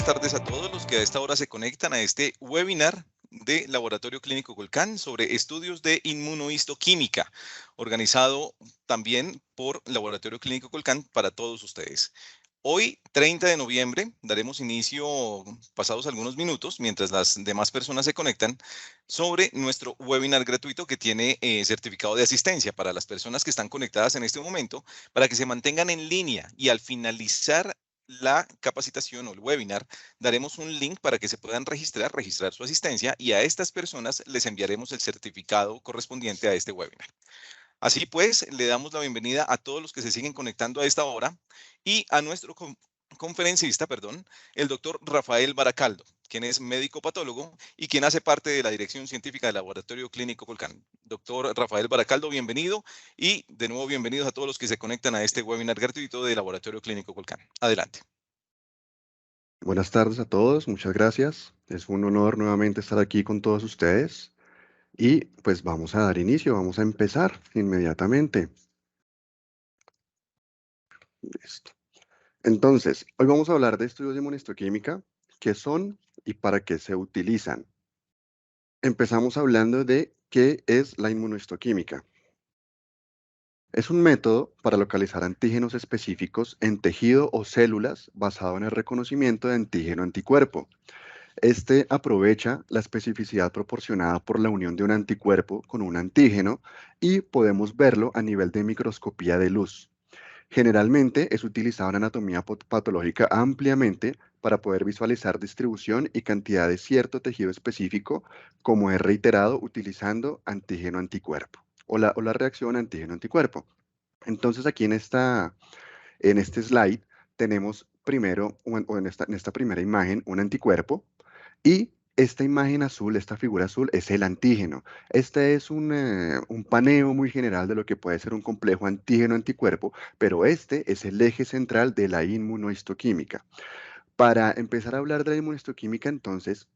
buenas tardes a todos los que a esta hora se conectan a este webinar de Laboratorio Clínico Colcán sobre estudios de inmunohistoquímica, organizado también por Laboratorio Clínico Colcán para todos ustedes. Hoy, 30 de noviembre, daremos inicio, pasados algunos minutos, mientras las demás personas se conectan, sobre nuestro webinar gratuito que tiene certificado de asistencia para las personas que están conectadas en este momento, para que se mantengan en línea y al finalizar la capacitación o el webinar, daremos un link para que se puedan registrar su asistencia y a estas personas les enviaremos el certificado correspondiente a este webinar. Así pues, le damos la bienvenida a todos los que se siguen conectando a esta hora y a nuestro conferencista, el doctor Rafael Baracaldo, quien es médico patólogo y quien hace parte de la Dirección Científica del Laboratorio Clínico Colcán. Doctor Rafael Baracaldo, bienvenido y de nuevo bienvenidos a todos los que se conectan a este webinar gratuito del Laboratorio Clínico Colcán. Adelante. Buenas tardes a todos, muchas gracias. Es un honor nuevamente estar aquí con todos ustedes. Y pues vamos a dar inicio, vamos a empezar inmediatamente. Listo. Entonces, hoy vamos a hablar de estudios de inmunohistoquímica, qué son y para qué se utilizan. Empezamos hablando de qué es la inmunohistoquímica. Es un método para localizar antígenos específicos en tejido o células basado en el reconocimiento de antígeno-anticuerpo. Este aprovecha la especificidad proporcionada por la unión de un anticuerpo con un antígeno y podemos verlo a nivel de microscopía de luz. Generalmente es utilizado en anatomía patológica ampliamente para poder visualizar distribución y cantidad de cierto tejido específico, como es reiterado utilizando antígeno-anticuerpo o la reacción antígeno-anticuerpo. Entonces aquí en este slide tenemos primero, o en esta primera imagen, un anticuerpo. Y esta imagen azul, esta figura azul, es el antígeno. Este es un paneo muy general de lo que puede ser un complejo antígeno-anticuerpo, pero este es el eje central de la inmunohistoquímica. Para empezar a hablar de la inmunohistoquímica, entonces,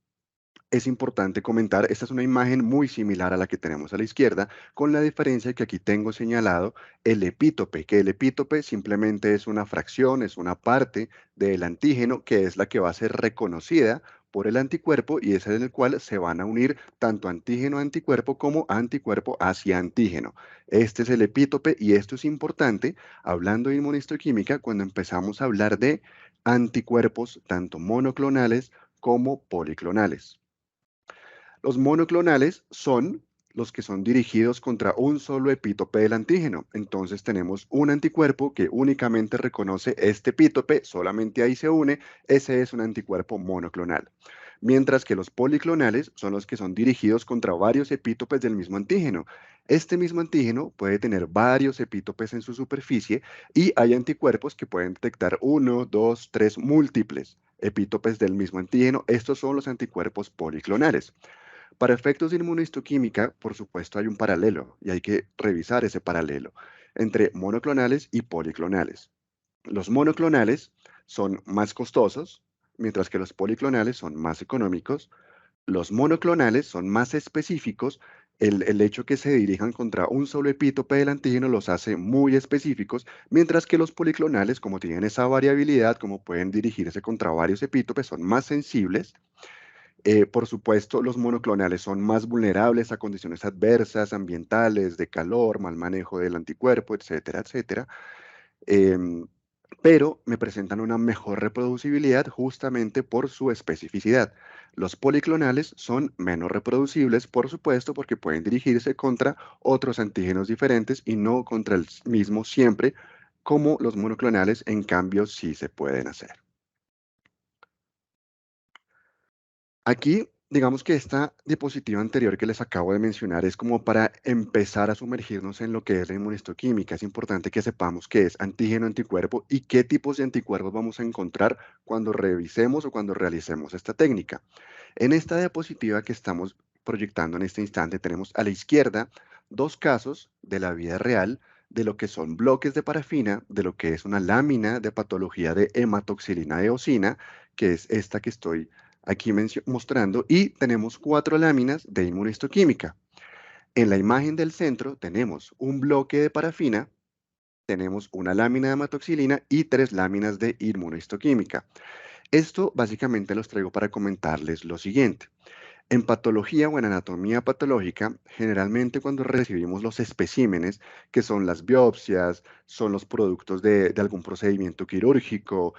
es importante comentar, esta es una imagen muy similar a la que tenemos a la izquierda, con la diferencia que aquí tengo señalado el epítope, que el epítope simplemente es una fracción, es una parte del antígeno que es la que va a ser reconocida por el anticuerpo y es en el cual se van a unir tanto antígeno-anticuerpo como anticuerpo hacia antígeno. Este es el epítope y esto es importante hablando de inmunistoquímica cuando empezamos a hablar de anticuerpos tanto monoclonales como policlonales. Los monoclonales son los que son dirigidos contra un solo epítope del antígeno. Entonces tenemos un anticuerpo que únicamente reconoce este epítope, solamente ahí se une, ese es un anticuerpo monoclonal. Mientras que los policlonales son los que son dirigidos contra varios epítopes del mismo antígeno. Este mismo antígeno puede tener varios epítopes en su superficie y hay anticuerpos que pueden detectar 1, 2, 3 múltiples epítopes del mismo antígeno. Estos son los anticuerpos policlonales. Para efectos de inmunohistoquímica, por supuesto, hay un paralelo y hay que revisar ese paralelo entre monoclonales y policlonales. Los monoclonales son más costosos, mientras que los policlonales son más económicos. Los monoclonales son más específicos. El hecho que se dirijan contra un solo epítope del antígeno los hace muy específicos, mientras que los policlonales, como tienen esa variabilidad, como pueden dirigirse contra varios epítopes, son más sensibles. Por supuesto, los monoclonales son más vulnerables a condiciones adversas, ambientales, de calor, mal manejo del anticuerpo, etcétera, etcétera. Em, pero me presentan una mejor reproducibilidad justamente por su especificidad. Los policlonales son menos reproducibles, por supuesto, porque pueden dirigirse contra otros antígenos diferentes y no contra el mismo siempre, como los monoclonales, en cambio, sí se pueden hacer. Aquí, digamos que esta diapositiva anterior que les acabo de mencionar es como para empezar a sumergirnos en lo que es la inmunistoquímica. Es importante que sepamos qué es antígeno-anticuerpo y qué tipos de anticuerpos vamos a encontrar cuando revisemos o cuando realicemos esta técnica. En esta diapositiva que estamos proyectando en este instante, tenemos a la izquierda dos casos de la vida real de lo que son bloques de parafina, de lo que es una lámina de patología de hematoxilina eosina, que es esta que estoy aquí mostrando, y tenemos 4 láminas de inmunohistoquímica. En la imagen del centro tenemos un bloque de parafina, tenemos una lámina de hematoxilina y 3 láminas de inmunohistoquímica. Esto básicamente los traigo para comentarles lo siguiente. En patología o en anatomía patológica, generalmente cuando recibimos los especímenes, que son las biopsias, son los productos de algún procedimiento quirúrgico,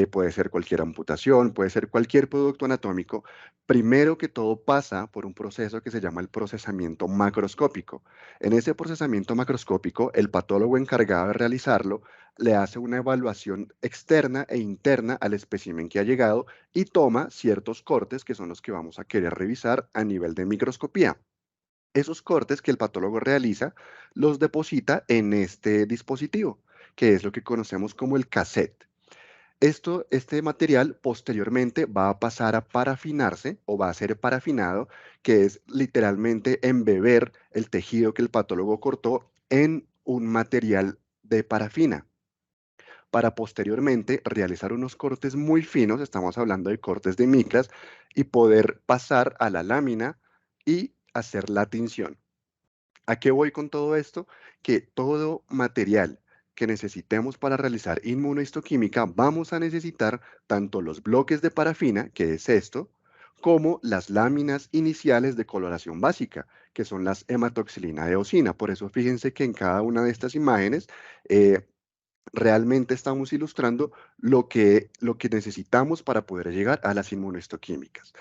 puede ser cualquier amputación, puede ser cualquier producto anatómico, primero que todo pasa por un proceso que se llama el procesamiento macroscópico. En ese procesamiento macroscópico, el patólogo encargado de realizarlo le hace una evaluación externa e interna al espécimen que ha llegado y toma ciertos cortes que son los que vamos a querer revisar a nivel de microscopía. Esos cortes que el patólogo realiza los deposita en este dispositivo, que es lo que conocemos como el cassette. Este material posteriormente va a pasar a parafinarse o va a ser parafinado, que es literalmente embeber el tejido que el patólogo cortó en un material de parafina para posteriormente realizar unos cortes muy finos, estamos hablando de cortes de micras, y poder pasar a la lámina y hacer la tinción. ¿A qué voy con todo esto? Que todo material que necesitemos para realizar inmunohistoquímica, vamos a necesitar tanto los bloques de parafina, que es esto, como las láminas iniciales de coloración básica, que son las hematoxilina de eosina. Por eso fíjense que en cada una de estas imágenes realmente estamos ilustrando lo que necesitamos para poder llegar a las inmunohistoquímicas.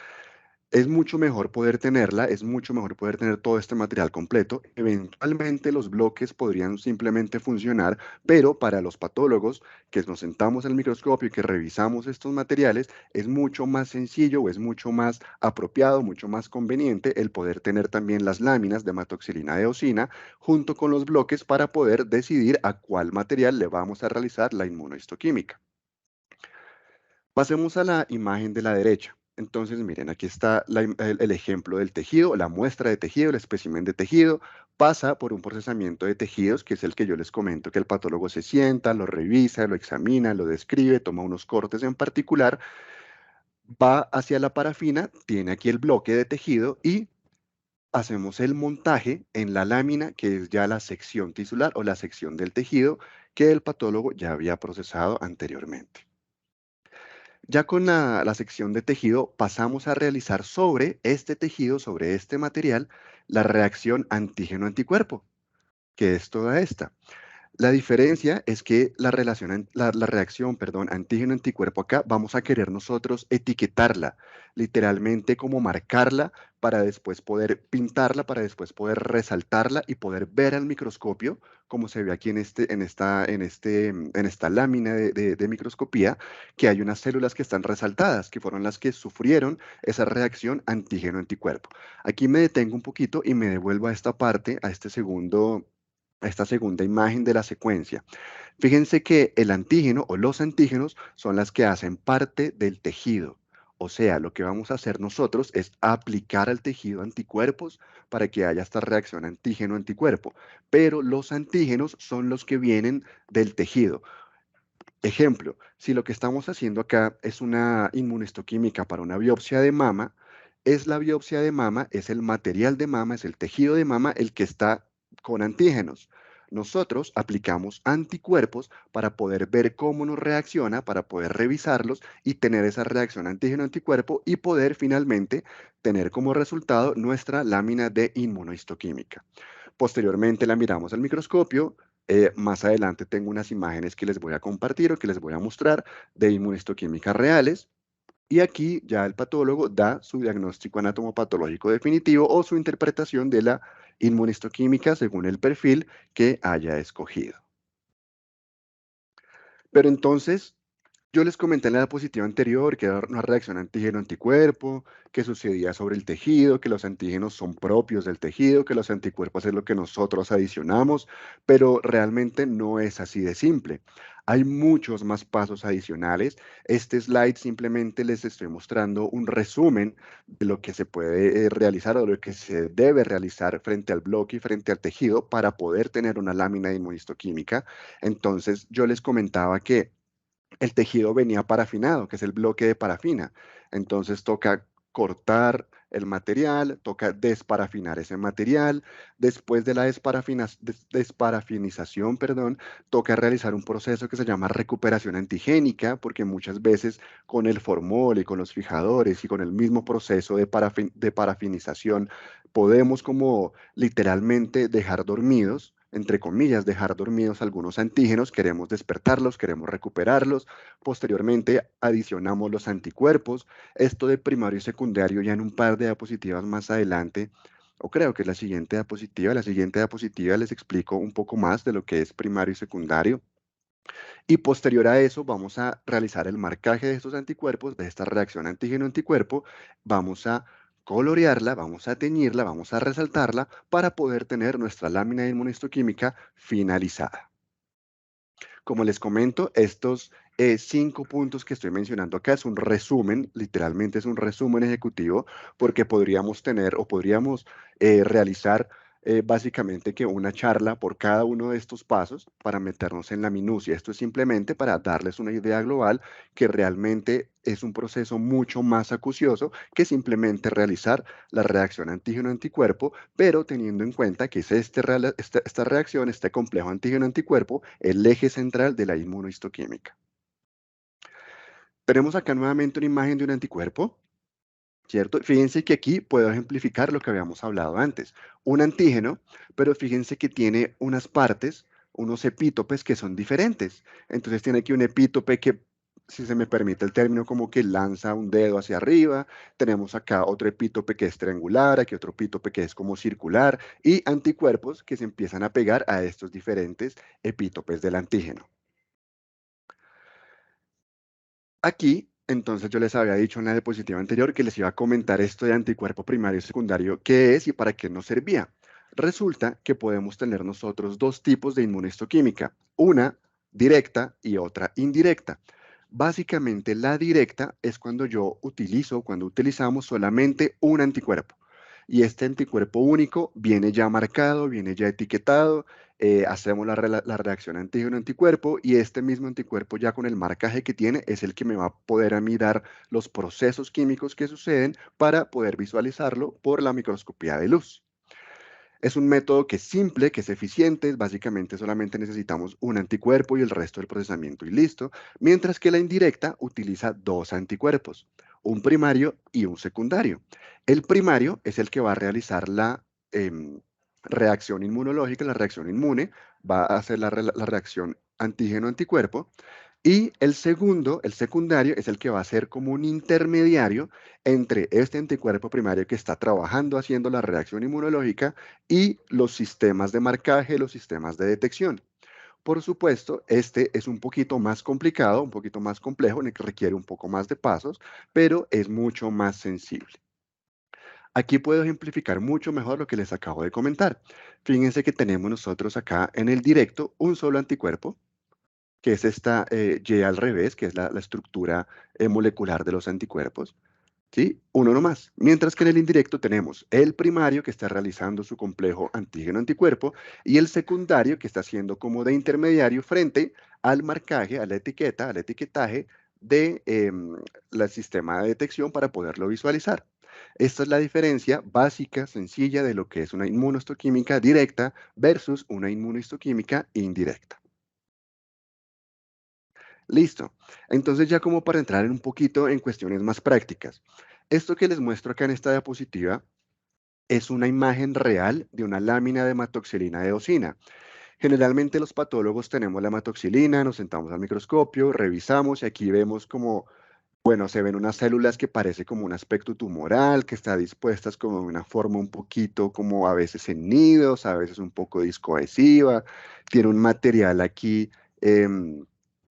Es mucho mejor poder tenerla, es mucho mejor poder tener todo este material completo. Eventualmente los bloques podrían simplemente funcionar, pero para los patólogos que nos sentamos en el microscopio y que revisamos estos materiales, es mucho más sencillo o es mucho más apropiado, mucho más conveniente el poder tener también las láminas de hematoxilina de eosina junto con los bloques para poder decidir a cuál material le vamos a realizar la inmunohistoquímica. Pasemos a la imagen de la derecha. Entonces, miren, aquí está el ejemplo del tejido, la muestra de tejido, el espécimen de tejido, pasa por un procesamiento de tejidos, que es el que yo les comento, que el patólogo se sienta, lo revisa, lo examina, lo describe, toma unos cortes en particular, va hacia la parafina, tiene aquí el bloque de tejido y hacemos el montaje en la lámina, que es ya la sección tisular o la sección del tejido que el patólogo ya había procesado anteriormente. Ya con la sección de tejido pasamos a realizar sobre este tejido, sobre este material, la reacción antígeno-anticuerpo, que es toda esta. La diferencia es que la reacción, perdón, antígeno-anticuerpo acá, vamos a querer nosotros etiquetarla, literalmente como marcarla para después poder pintarla, para después poder resaltarla y poder ver al microscopio, como se ve aquí en esta lámina de microscopía, que hay unas células que están resaltadas, que fueron las que sufrieron esa reacción antígeno-anticuerpo. Aquí me detengo un poquito y me devuelvo a esta parte, a esta segunda imagen de la secuencia. Fíjense que el antígeno o los antígenos son las que hacen parte del tejido. O sea, lo que vamos a hacer nosotros es aplicar al tejido anticuerpos para que haya esta reacción antígeno-anticuerpo. Pero los antígenos son los que vienen del tejido. Ejemplo, si lo que estamos haciendo acá es una inmunohistoquímica para una biopsia de mama, es la biopsia de mama, es el material de mama, es el tejido de mama el que está con antígenos. Nosotros aplicamos anticuerpos para poder ver cómo nos reacciona, para poder revisarlos y tener esa reacción antígeno-anticuerpo y poder finalmente tener como resultado nuestra lámina de inmunohistoquímica. Posteriormente la miramos al microscopio. Más adelante tengo unas imágenes que les voy a compartir o que les voy a mostrar de inmunistoquímicas reales. Y aquí ya el patólogo da su diagnóstico anatomopatológico definitivo o su interpretación de la inmunistoquímica según el perfil que haya escogido. Pero entonces, yo les comenté en la diapositiva anterior que era una reacción antígeno-anticuerpo, que sucedía sobre el tejido, que los antígenos son propios del tejido, que los anticuerpos es lo que nosotros adicionamos, pero realmente no es así de simple. Hay muchos más pasos adicionales. Este slide simplemente les estoy mostrando un resumen de lo que se puede realizar o de lo que se debe realizar frente al bloque y frente al tejido para poder tener una lámina de inmunistoquímica. Entonces, yo les comentaba que el tejido venía parafinado, que es el bloque de parafina. Entonces toca cortar el material, toca desparafinar ese material. Después de la desparafinización, perdón, toca realizar un proceso que se llama recuperación antigénica, porque muchas veces con el formol y con los fijadores y con el mismo proceso de parafinización podemos como literalmente dejar dormidos, entre comillas, dejar dormidos algunos antígenos, queremos despertarlos, queremos recuperarlos. Posteriormente adicionamos los anticuerpos. Esto de primario y secundario ya en un par de diapositivas más adelante, o creo que es la siguiente diapositiva. La siguiente diapositiva les explico un poco más de lo que es primario y secundario. Y posterior a eso vamos a realizar el marcaje de estos anticuerpos, de esta reacción antígeno-anticuerpo. Vamos a colorearla, vamos a teñirla, vamos a resaltarla para poder tener nuestra lámina de inmunohistoquímica finalizada. Como les comento, estos 5 puntos que estoy mencionando acá es un resumen, literalmente es un resumen ejecutivo, porque podríamos tener o podríamos realizar básicamente que una charla por cada uno de estos pasos para meternos en la minucia. Esto es simplemente para darles una idea global que realmente es un proceso mucho más acucioso que simplemente realizar la reacción antígeno-anticuerpo, pero teniendo en cuenta que es esta reacción, este complejo antígeno-anticuerpo, el eje central de la inmunohistoquímica. Tenemos acá nuevamente una imagen de un anticuerpo, ¿cierto? Fíjense que aquí puedo ejemplificar lo que habíamos hablado antes. Un antígeno, pero fíjense que tiene unas partes, unos epítopes que son diferentes. Entonces tiene aquí un epítope que, si se me permite el término, como que lanza un dedo hacia arriba. Tenemos acá otro epítope que es triangular, aquí otro epítope que es como circular, y anticuerpos que se empiezan a pegar a estos diferentes epítopes del antígeno. Aquí, entonces yo les había dicho en la diapositiva anterior que les iba a comentar esto de anticuerpo primario y secundario, qué es y para qué nos servía. Resulta que podemos tener nosotros dos tipos de inmunohistoquímica, una directa y otra indirecta. Básicamente la directa es cuando cuando utilizamos solamente un anticuerpo. Y este anticuerpo único viene ya marcado, viene ya etiquetado, hacemos la reacción antígeno-anticuerpo y este mismo anticuerpo ya con el marcaje que tiene es el que me va a poder a mí dar los procesos químicos que suceden para poder visualizarlo por la microscopía de luz. Es un método que es simple, que es eficiente, básicamente solamente necesitamos un anticuerpo y el resto del procesamiento y listo, mientras que la indirecta utiliza dos anticuerpos, un primario y un secundario. El primario es el que va a realizar la reacción inmunológica, la reacción inmune, va a hacer la reacción antígeno-anticuerpo, y el secundario, es el que va a ser como un intermediario entre este anticuerpo primario que está trabajando haciendo la reacción inmunológica y los sistemas de marcaje, los sistemas de detección. Por supuesto, este es un poquito más complicado, un poquito más complejo, requiere un poco más de pasos, pero es mucho más sensible. Aquí puedo ejemplificar mucho mejor lo que les acabo de comentar. Fíjense que tenemos nosotros acá en el directo un solo anticuerpo, que es esta Y al revés, que es la estructura molecular de los anticuerpos, ¿sí? Uno nomás. Mientras que en el indirecto tenemos el primario que está realizando su complejo antígeno-anticuerpo y el secundario que está haciendo como de intermediario frente al marcaje, a la etiqueta, al etiquetaje del sistema de detección para poderlo visualizar. Esta es la diferencia básica, sencilla de lo que es una inmunohistoquímica directa versus una inmunohistoquímica indirecta. Listo. Entonces ya como para entrar en un poquito en cuestiones más prácticas. Esto que les muestro acá en esta diapositiva es una imagen real de una lámina de hematoxilina de eosina. Generalmente los patólogos tenemos la hematoxilina, nos sentamos al microscopio, revisamos y aquí vemos como, bueno, se ven unas células que parece como un aspecto tumoral, que está dispuestas como de una forma un poquito como a veces en nidos, a veces un poco discoadhesiva, tiene un material aquí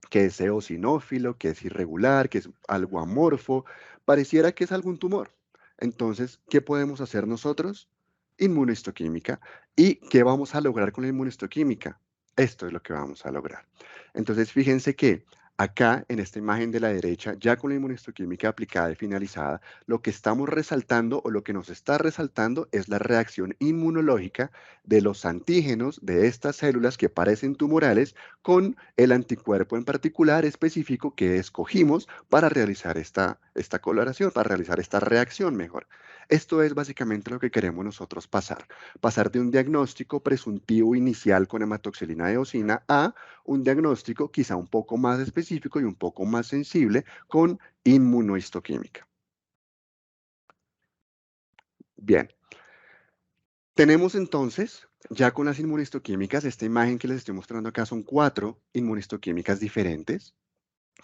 que es eosinófilo, que es irregular, que es algo amorfo, pareciera que es algún tumor. Entonces, ¿qué podemos hacer nosotros? Inmunohistoquímica. ¿Y qué vamos a lograr con la inmunohistoquímica? Esto es lo que vamos a lograr. Entonces, fíjense que Acá, en esta imagen de la derecha, ya con la inmunohistoquímica aplicada y finalizada, lo que estamos resaltando o lo que nos está resaltando es la reacción inmunológica de los antígenos de estas células que parecen tumorales con el anticuerpo en particular específico que escogimos para realizar esta coloración, para realizar esta reacción mejor. Esto es básicamente lo que queremos nosotros pasar de un diagnóstico presuntivo inicial con hematoxilina eosina a un diagnóstico quizá un poco más específico y un poco más sensible con inmunohistoquímica. Bien, tenemos entonces, ya con las inmunohistoquímicas, esta imagen que les estoy mostrando acá son 4 inmunohistoquímicas diferentes.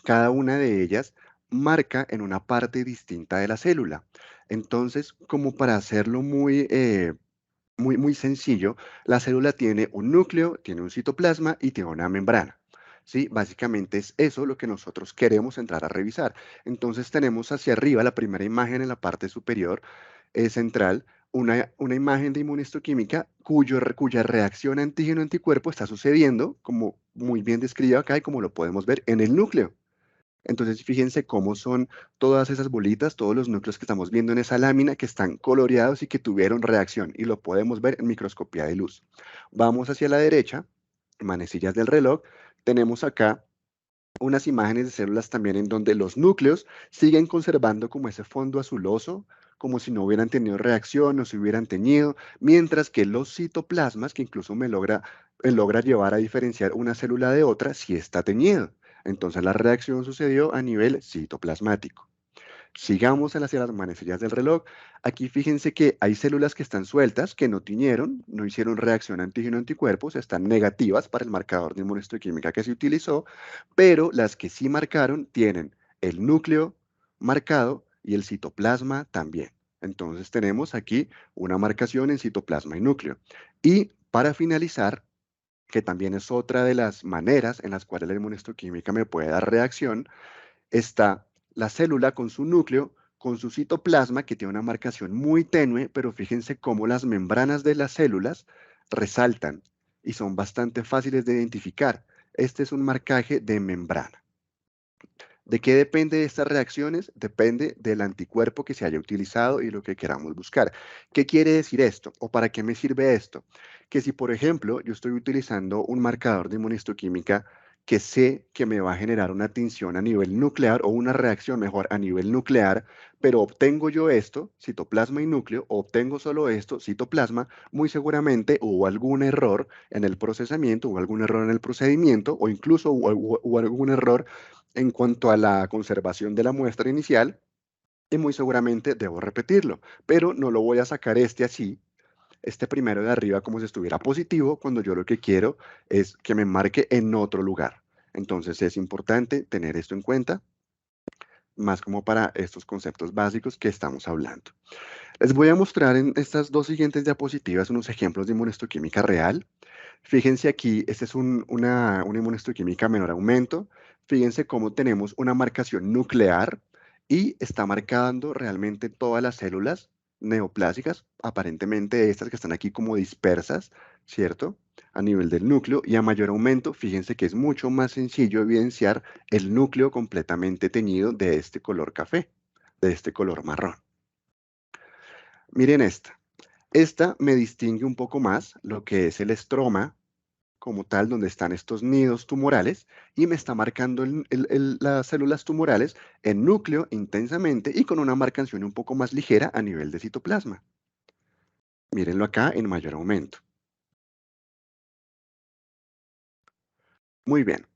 Cada una de ellas marca en una parte distinta de la célula. Entonces, como para hacerlo muy sencillo, la célula tiene un núcleo, tiene un citoplasma y tiene una membrana. ¿Sí? Básicamente es eso lo que nosotros queremos entrar a revisar. Entonces tenemos hacia arriba la primera imagen en la parte superior central, una imagen de inmunohistoquímica cuya reacción antígeno-anticuerpo está sucediendo, como muy bien descrito acá y como lo podemos ver en el núcleo. Entonces, fíjense cómo son todas esas bolitas, todos los núcleos que estamos viendo en esa lámina que están coloreados y que tuvieron reacción, y lo podemos ver en microscopía de luz. Vamos hacia la derecha, manecillas del reloj, tenemos acá unas imágenes de células también en donde los núcleos siguen conservando como ese fondo azuloso, como si no hubieran tenido reacción o se hubieran teñido, mientras que los citoplasmas, que incluso me logra llevar a diferenciar una célula de otra, sí está teñido. Entonces la reacción sucedió a nivel citoplasmático. Sigamos hacia las manecillas del reloj. Aquí fíjense que hay células que están sueltas, que no tiñeron, no hicieron reacción antígeno-anticuerpos, están negativas para el marcador de inmunohistoquímica que se utilizó, pero las que sí marcaron tienen el núcleo marcado y el citoplasma también. Entonces tenemos aquí una marcación en citoplasma y núcleo. Y para finalizar, que también es otra de las maneras en las cuales la inmunohistoquímica me puede dar reacción, está la célula con su núcleo, con su citoplasma, que tiene una marcación muy tenue, pero fíjense cómo las membranas de las células resaltan y son bastante fáciles de identificar. Este es un marcaje de membrana. ¿De qué depende de estas reacciones? Depende del anticuerpo que se haya utilizado y lo que queramos buscar. ¿Qué quiere decir esto? ¿O para qué me sirve esto? Que si, por ejemplo, yo estoy utilizando un marcador de inmunohistoquímica que sé que me va a generar una tinción a nivel nuclear o una reacción mejor a nivel nuclear, pero obtengo yo esto, citoplasma y núcleo, o obtengo solo esto, citoplasma, muy seguramente hubo algún error en el procesamiento, hubo algún error en el procedimiento, o incluso hubo algún error en cuanto a la conservación de la muestra inicial, y muy seguramente debo repetirlo, pero no lo voy a sacar así, este primero de arriba como si estuviera positivo, cuando yo lo que quiero es que me marque en otro lugar. Entonces es importante tener esto en cuenta, más como para estos conceptos básicos que estamos hablando. Les voy a mostrar en estas dos siguientes diapositivas unos ejemplos de inmunohistoquímica real. Fíjense aquí, esta es una inmunohistoquímica menor aumento. Fíjense cómo tenemos una marcación nuclear y está marcando realmente todas las células neoplásicas, aparentemente estas que están aquí como dispersas, ¿cierto? A nivel del núcleo, y a mayor aumento, fíjense que es mucho más sencillo evidenciar el núcleo completamente teñido de este color café, de este color marrón. Miren esta. Esta me distingue un poco más lo que es el estroma como tal, donde están estos nidos tumorales, y me está marcando las células tumorales en núcleo intensamente y con una marcación un poco más ligera a nivel de citoplasma. Mírenlo acá en mayor aumento. Muy bien.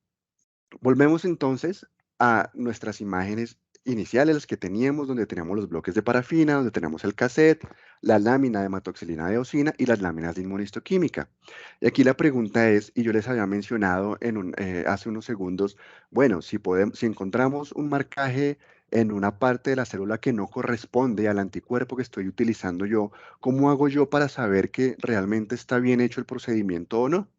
Volvemos entonces a nuestras imágenes iniciales, las que teníamos, donde teníamos los bloques de parafina, donde tenemos el cassette, la lámina de hematoxilina de eosina y las láminas de inmunistoquímica. Y aquí la pregunta es, y yo les había mencionado hace unos segundos, bueno, si encontramos un marcaje en una parte de la célula que no corresponde al anticuerpo que estoy utilizando yo, ¿cómo hago yo para saber que realmente está bien hecho el procedimiento o no?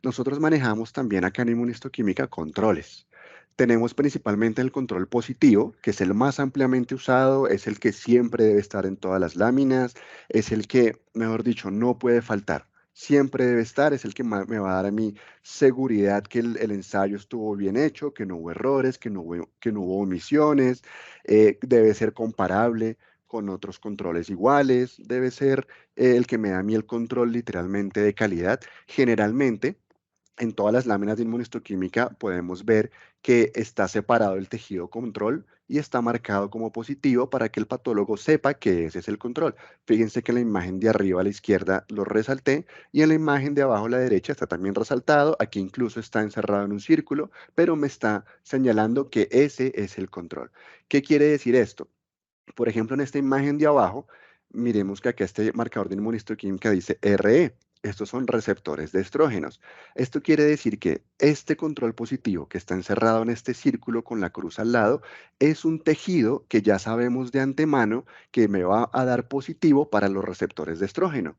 Nosotros manejamos también acá en inmunistoquímica controles. Tenemos principalmente el control positivo, que es el más ampliamente usado, es el que siempre debe estar en todas las láminas, es el que, mejor dicho, no puede faltar. siempre debe estar, es el que me va a dar a mí seguridad que el ensayo estuvo bien hecho, que no hubo errores, que no hubo omisiones, debe ser comparable con otros controles iguales, debe ser el que me da a mí el control literalmente de calidad. Generalmente, en todas las láminas de inmunistoquímica podemos ver que está separado el tejido control y está marcado como positivo para que el patólogo sepa que ese es el control. Fíjense que en la imagen de arriba a la izquierda lo resalté y en la imagen de abajo a la derecha está también resaltado. Aquí incluso está encerrado en un círculo, pero me está señalando que ese es el control. ¿Qué quiere decir esto? Por ejemplo, en esta imagen de abajo, miremos que acá este marcador de inmunistoquímica dice RE. Estos son receptores de estrógenos. Esto quiere decir que este control positivo que está encerrado en este círculo con la cruz al lado es un tejido que ya sabemos de antemano que me va a dar positivo para los receptores de estrógeno.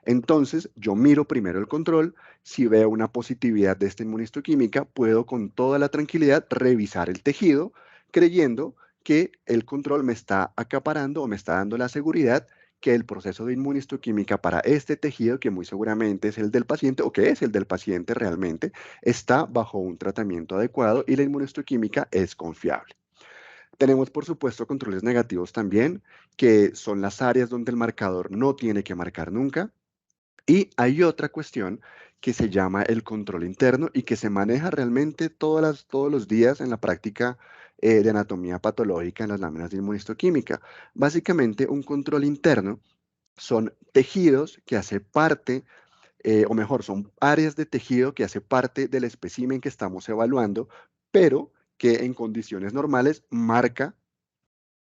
Entonces, yo miro primero el control. Si veo una positividad de esta inmunistoquímica, puedo con toda la tranquilidad revisar el tejido, creyendo que el control me está acaparando o me está dando la seguridad que el proceso de inmunistoquímica para este tejido, que muy seguramente es el del paciente o que es el del paciente realmente, está bajo un tratamiento adecuado y la inmunistoquímica es confiable. Tenemos, por supuesto, controles negativos también, que son las áreas donde el marcador no tiene que marcar nunca. Y hay otra cuestión que se llama el control interno y que se maneja realmente todos los días en la práctica de anatomía patológica en las láminas de inmunistoquímica. Básicamente, un control interno son tejidos que hace parte, o mejor, son áreas de tejido que hace parte del espécimen que estamos evaluando, pero que en condiciones normales marca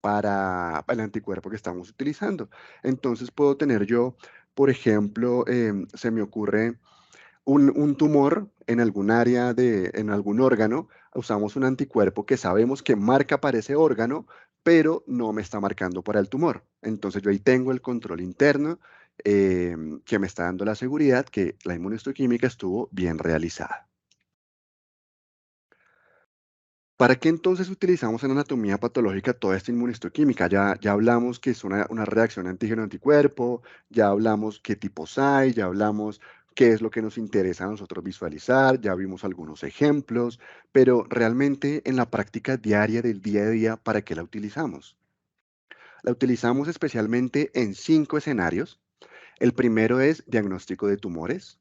para el anticuerpo que estamos utilizando. Entonces puedo tener yo, por ejemplo, se me ocurre un tumor en algún área en algún órgano, usamos un anticuerpo que sabemos que marca para ese órgano, pero no me está marcando para el tumor. Entonces yo ahí tengo el control interno que me está dando la seguridad que la inmunistoquímica estuvo bien realizada. ¿Para qué entonces utilizamos en anatomía patológica toda esta inmunistoquímica? Ya hablamos que es una reacción antígeno-anticuerpo, ya hablamos qué tipos hay, ya hablamos qué es lo que nos interesa a nosotros visualizar, ya vimos algunos ejemplos, pero realmente en la práctica diaria del día a día, ¿para qué la utilizamos? La utilizamos especialmente en 5 escenarios. El primero es diagnóstico de tumores.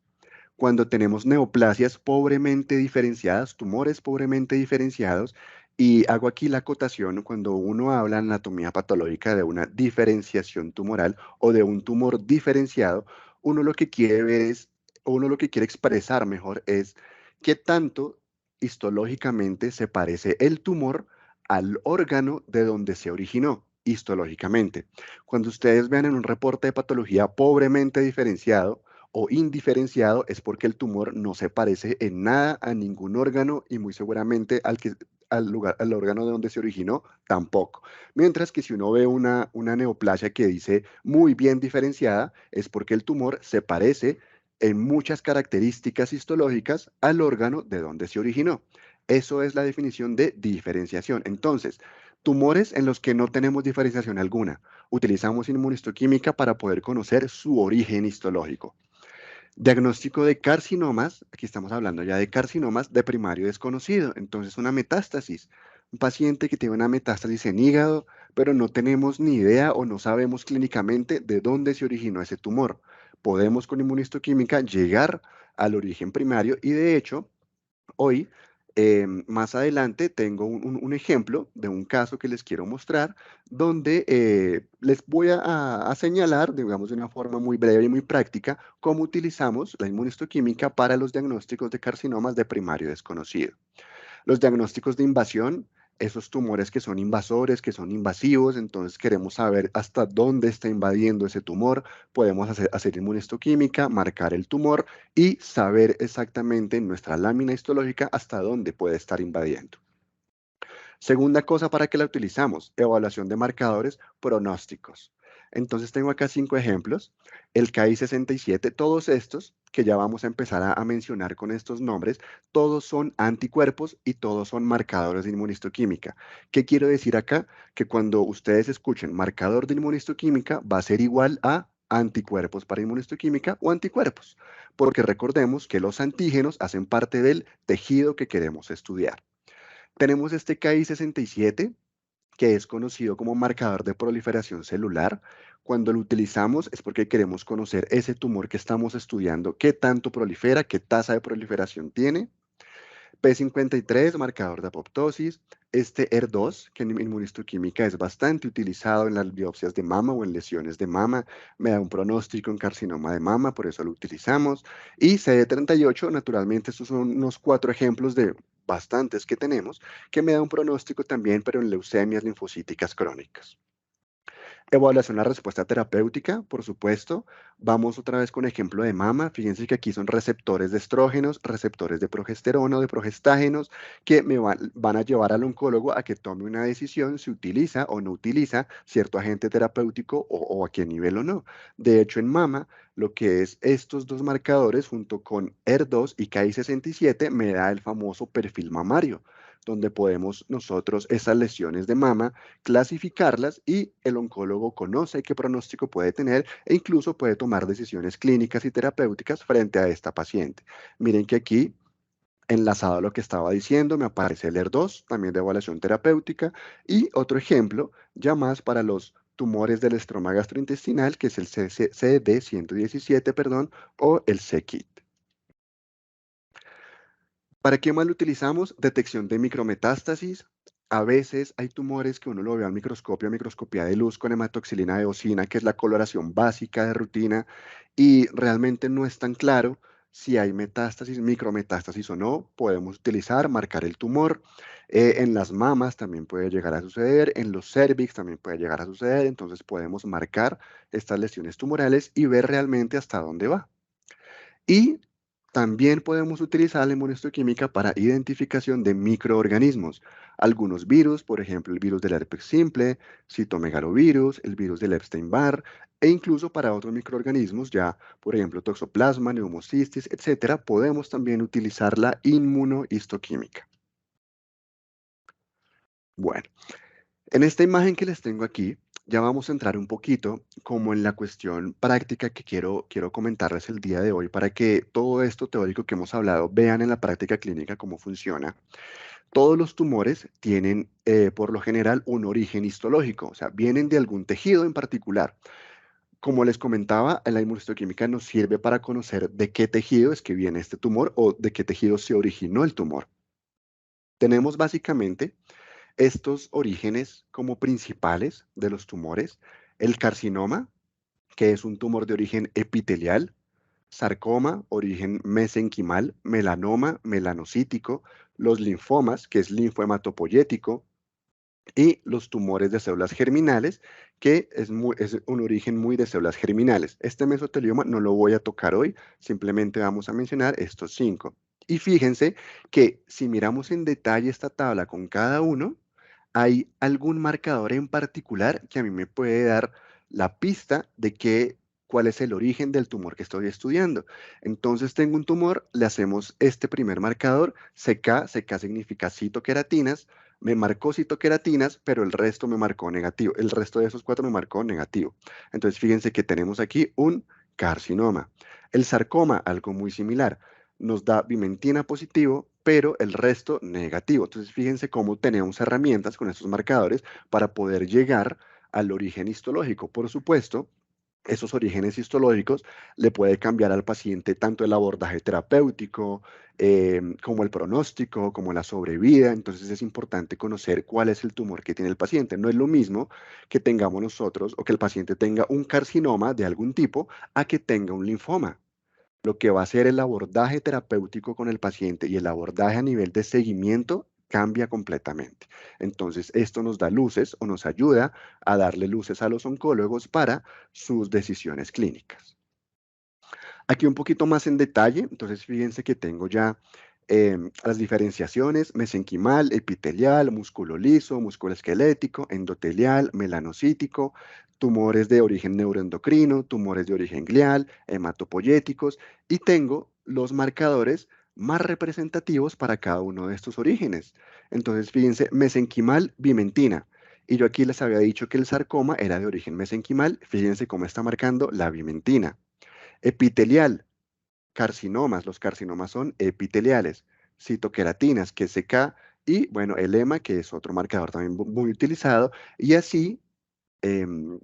Cuando tenemos neoplasias pobremente diferenciadas, tumores pobremente diferenciados, y hago aquí la acotación, cuando uno habla en anatomía patológica de una diferenciación tumoral o de un tumor diferenciado, uno lo que quiere ver es, o uno lo que quiere expresar mejor es qué tanto histológicamente se parece el tumor al órgano de donde se originó histológicamente. Cuando ustedes vean en un reporte de patología pobremente diferenciado, o indiferenciado es porque el tumor no se parece en nada a ningún órgano y muy seguramente al órgano de donde se originó tampoco. Mientras que si uno ve una neoplasia que dice muy bien diferenciada, es porque el tumor se parece en muchas características histológicas al órgano de donde se originó. Eso es la definición de diferenciación. Entonces, tumores en los que no tenemos diferenciación alguna, utilizamos inmunistoquímica para poder conocer su origen histológico. Diagnóstico de carcinomas, aquí estamos hablando ya de carcinomas de primario desconocido, entonces una metástasis. Un paciente que tiene una metástasis en hígado, pero no tenemos ni idea o no sabemos clínicamente de dónde se originó ese tumor. Podemos con inmunistoquímica llegar al origen primario y de hecho hoy, más adelante, tengo un ejemplo de un caso que les quiero mostrar, donde les voy a señalar, digamos, de una forma muy breve y muy práctica, cómo utilizamos la inmunistoquímica para los diagnósticos de carcinomas de primario desconocido. Los diagnósticos de invasión, esos tumores que son invasores, que son invasivos, entonces queremos saber hasta dónde está invadiendo ese tumor, podemos hacer inmunistoquímica, marcar el tumor y saber exactamente en nuestra lámina histológica hasta dónde puede estar invadiendo. Segunda cosa para que la utilizamos, evaluación de marcadores pronósticos. Entonces tengo acá 5 ejemplos. El KI67, todos estos que ya vamos a empezar a mencionar con estos nombres, todos son anticuerpos y todos son marcadores de inmunistoquímica. ¿Qué quiero decir acá? Que cuando ustedes escuchen marcador de inmunistoquímica va a ser igual a anticuerpos para inmunohistoquímica o anticuerpos, porque recordemos que los antígenos hacen parte del tejido que queremos estudiar. Tenemos este KI67, que es conocido como marcador de proliferación celular. Cuando lo utilizamos es porque queremos conocer ese tumor que estamos estudiando, qué tanto prolifera, qué tasa de proliferación tiene. P53, marcador de apoptosis. Este ER2, que en inmunohistoquímica es bastante utilizado en las biopsias de mama o en lesiones de mama, me da un pronóstico en carcinoma de mama, por eso lo utilizamos. Y CD38, naturalmente, estos son unos 4 ejemplos de bastantes que tenemos, que me da un pronóstico también, pero en leucemias linfocíticas crónicas. Evaluación a la respuesta terapéutica, por supuesto. Vamos otra vez con ejemplo de mama. Fíjense que aquí son receptores de estrógenos, receptores de progesterona o de progestágenos que van a llevar al oncólogo a que tome una decisión si utiliza o no utiliza cierto agente terapéutico o a qué nivel o no. De hecho, en mama, lo que es estos dos marcadores junto con ER2 y KI67 me da el famoso perfil mamario, donde podemos nosotros esas lesiones de mama clasificarlas y el oncólogo conoce qué pronóstico puede tener e incluso puede tomar decisiones clínicas y terapéuticas frente a esta paciente. Miren que aquí, enlazado a lo que estaba diciendo, me aparece el ER2, también de evaluación terapéutica, y otro ejemplo, ya más para los tumores del estroma gastrointestinal, que es el CD117, perdón, o el CKIT. ¿Para qué más lo utilizamos? Detección de micrometástasis. A veces hay tumores que uno lo ve al microscopio, a microscopía de luz con hematoxilina de eosina, que es la coloración básica de rutina, y realmente no es tan claro si hay metástasis, micrometástasis o no. Podemos utilizar, marcar el tumor. En las mamas también puede llegar a suceder, en los cervix también puede llegar a suceder, entonces podemos marcar estas lesiones tumorales y ver realmente hasta dónde va. Y también podemos utilizar la inmunohistoquímica para identificación de microorganismos. Algunos virus, por ejemplo, el virus del herpes simple, citomegalovirus, el virus del Epstein-Barr, e incluso para otros microorganismos, ya, por ejemplo, toxoplasma, neumocistis, etcétera, podemos también utilizar la inmunohistoquímica. Bueno, en esta imagen que les tengo aquí, ya vamos a entrar un poquito como en la cuestión práctica que quiero comentarles el día de hoy para que todo esto teórico que hemos hablado vean en la práctica clínica cómo funciona. Todos los tumores tienen, por lo general, un origen histológico, o sea, vienen de algún tejido en particular. Como les comentaba, la inmunohistoquímica nos sirve para conocer de qué tejido es que viene este tumor o de qué tejido se originó el tumor. Tenemos básicamente estos orígenes como principales de los tumores: el carcinoma, que es un tumor de origen epitelial; sarcoma, origen mesenquimal; melanoma, melanocítico; los linfomas, que es linfohematopoyético; y los tumores de células germinales, que es un origen muy de células germinales. Este mesotelioma no lo voy a tocar hoy, simplemente vamos a mencionar estos 5. Y fíjense que si miramos en detalle esta tabla con cada uno, hay algún marcador en particular que a mí me puede dar la pista de cuál es el origen del tumor que estoy estudiando. Entonces tengo un tumor, le hacemos este primer marcador, CK. CK significa citoqueratinas. Me marcó citoqueratinas, pero el resto me marcó negativo. El resto de esos 4 me marcó negativo. Entonces fíjense que tenemos aquí un carcinoma. El sarcoma, algo muy similar, nos da vimentina positivo, pero el resto negativo. Entonces fíjense cómo tenemos herramientas con estos marcadores para poder llegar al origen histológico. Por supuesto, esos orígenes histológicos le puede cambiar al paciente tanto el abordaje terapéutico, como el pronóstico, como la sobrevida. Entonces es importante conocer cuál es el tumor que tiene el paciente. No es lo mismo que tengamos nosotros o que el paciente tenga un carcinoma de algún tipo a que tenga un linfoma. Lo que va a hacer el abordaje terapéutico con el paciente y el abordaje a nivel de seguimiento cambia completamente. Entonces, esto nos da luces o nos ayuda a darle luces a los oncólogos para sus decisiones clínicas. Aquí un poquito más en detalle, entonces fíjense que tengo ya las diferenciaciones: mesenquimal, epitelial, músculo liso, músculo esquelético, endotelial, melanocítico, tumores de origen neuroendocrino, tumores de origen glial, hematopoyéticos, y tengo los marcadores más representativos para cada uno de estos orígenes. Entonces fíjense, mesenquimal, vimentina, Y yo aquí les había dicho que el sarcoma era de origen mesenquimal. Fíjense cómo está marcando la vimentina. Epitelial, carcinomas. Los carcinomas son epiteliales. Citoqueratinas, que es CK. Y bueno, el EMA, que es otro marcador también muy utilizado. Y así, em,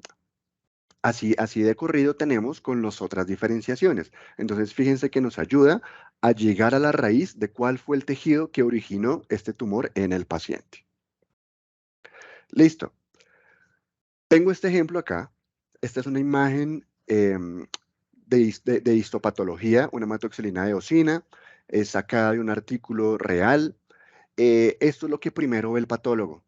así de corrido tenemos con las otras diferenciaciones. Entonces, fíjense que nos ayuda a llegar a la raíz de cuál fue el tejido que originó este tumor en el paciente. Listo. Tengo este ejemplo acá. Esta es una imagen de histopatología, una hematoxilina de eosina, es sacada de un artículo real. Esto es lo que primero ve el patólogo.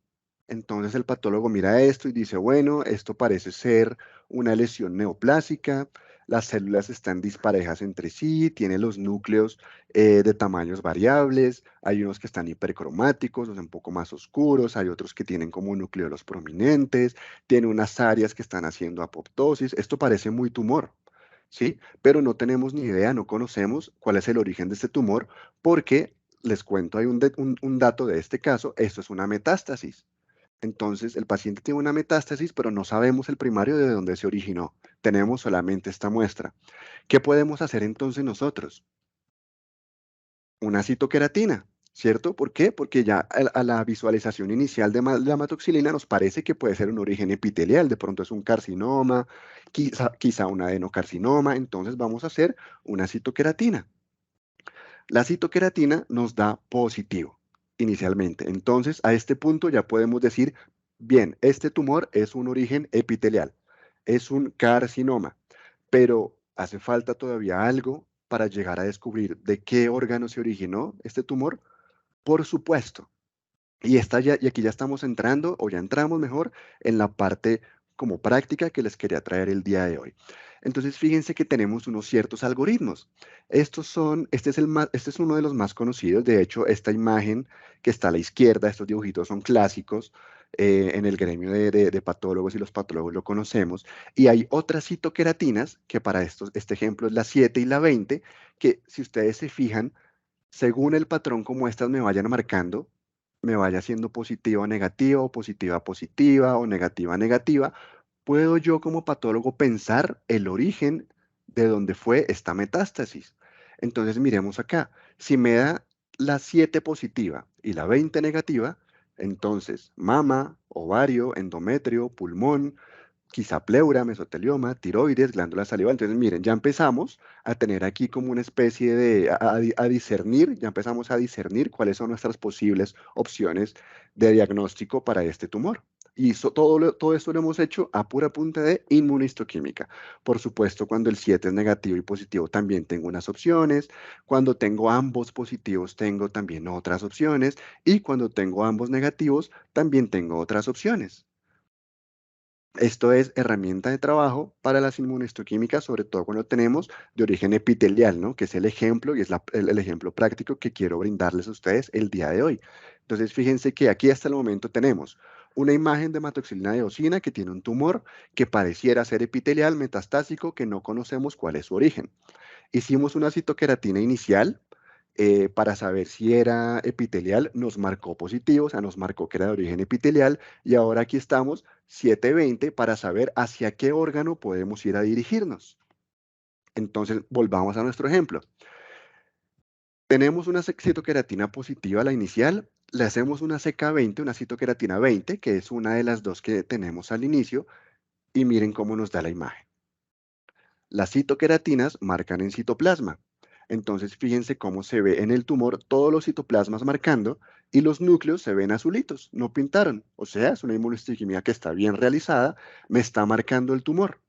Entonces el patólogo mira esto y dice, bueno, esto parece ser una lesión neoplásica, las células están disparejas entre sí, tiene los núcleos de tamaños variables, hay unos que están hipercromáticos, o sea, un poco más oscuros, hay otros que tienen como nucleolos prominentes, tiene unas áreas que están haciendo apoptosis, esto parece muy tumor, ¿sí? Pero no tenemos ni idea, no conocemos cuál es el origen de este tumor, porque les cuento, hay un dato de este caso, esto es una metástasis. Entonces, el paciente tiene una metástasis, pero no sabemos el primario de dónde se originó. Tenemos solamente esta muestra. ¿Qué podemos hacer entonces nosotros? Una citoqueratina, ¿cierto? ¿Por qué? Porque ya a la visualización inicial de la hematoxilina nos parece que puede ser un origen epitelial. De pronto es un carcinoma, quizá un adenocarcinoma. Entonces vamos a hacer una citoqueratina. La citoqueratina nos da positivo inicialmente. Entonces, a este punto ya podemos decir, bien, este tumor es un origen epitelial, es un carcinoma, pero hace falta todavía algo para llegar a descubrir de qué órgano se originó este tumor. Por supuesto, y aquí ya estamos entrando, o ya entramos mejor, en la parte como práctica que les quería traer el día de hoy. Entonces, fíjense que tenemos unos ciertos algoritmos. Este es uno de los más conocidos. De hecho, esta imagen que está a la izquierda, estos dibujitos son clásicos en el gremio de patólogos, y los patólogos lo conocemos. Y hay otras citoqueratinas, que para este ejemplo es la 7 y la 20, que si ustedes se fijan, según el patrón como estas me vayan marcando, me vaya siendo positiva o negativa, o positiva positiva, o negativa negativa, puedo yo como patólogo pensar el origen de dónde fue esta metástasis. Entonces miremos acá, si me da la 7 positiva y la 20 negativa, entonces mama, ovario, endometrio, pulmón, quizá pleura, mesotelioma, tiroides, glándula salival. Entonces, miren, ya empezamos a tener aquí como una especie de, a discernir, ya empezamos a discernir cuáles son nuestras posibles opciones de diagnóstico para este tumor. Y todo esto lo hemos hecho a pura punta de inmunohistoquímica. Por supuesto, cuando el 7 es negativo y positivo, también tengo unas opciones. Cuando tengo ambos positivos, tengo también otras opciones. Y cuando tengo ambos negativos, también tengo otras opciones. Esto es herramienta de trabajo para las inmunohistoquímicas, sobre todo cuando tenemos de origen epitelial, ¿no? Que es el ejemplo y es el ejemplo práctico que quiero brindarles a ustedes el día de hoy. Entonces, fíjense que aquí hasta el momento tenemos una imagen de hematoxilina de eosina que tiene un tumor que pareciera ser epitelial metastásico, que no conocemos cuál es su origen. Hicimos una citoqueratina inicial para saber si era epitelial, nos marcó positivo, o sea, nos marcó que era de origen epitelial, y ahora aquí estamos 720 para saber hacia qué órgano podemos ir a dirigirnos. Entonces, volvamos a nuestro ejemplo. Tenemos una citoqueratina positiva, la inicial, le hacemos una CK20, una citoqueratina 20, que es una de las dos que tenemos al inicio, y miren cómo nos da la imagen. Las citoqueratinas marcan en citoplasma. Entonces, fíjense cómo se ve en el tumor todos los citoplasmas marcando y los núcleos se ven azulitos, no pintaron. O sea, es una inmunohistoquímica que está bien realizada, me está marcando el tumor.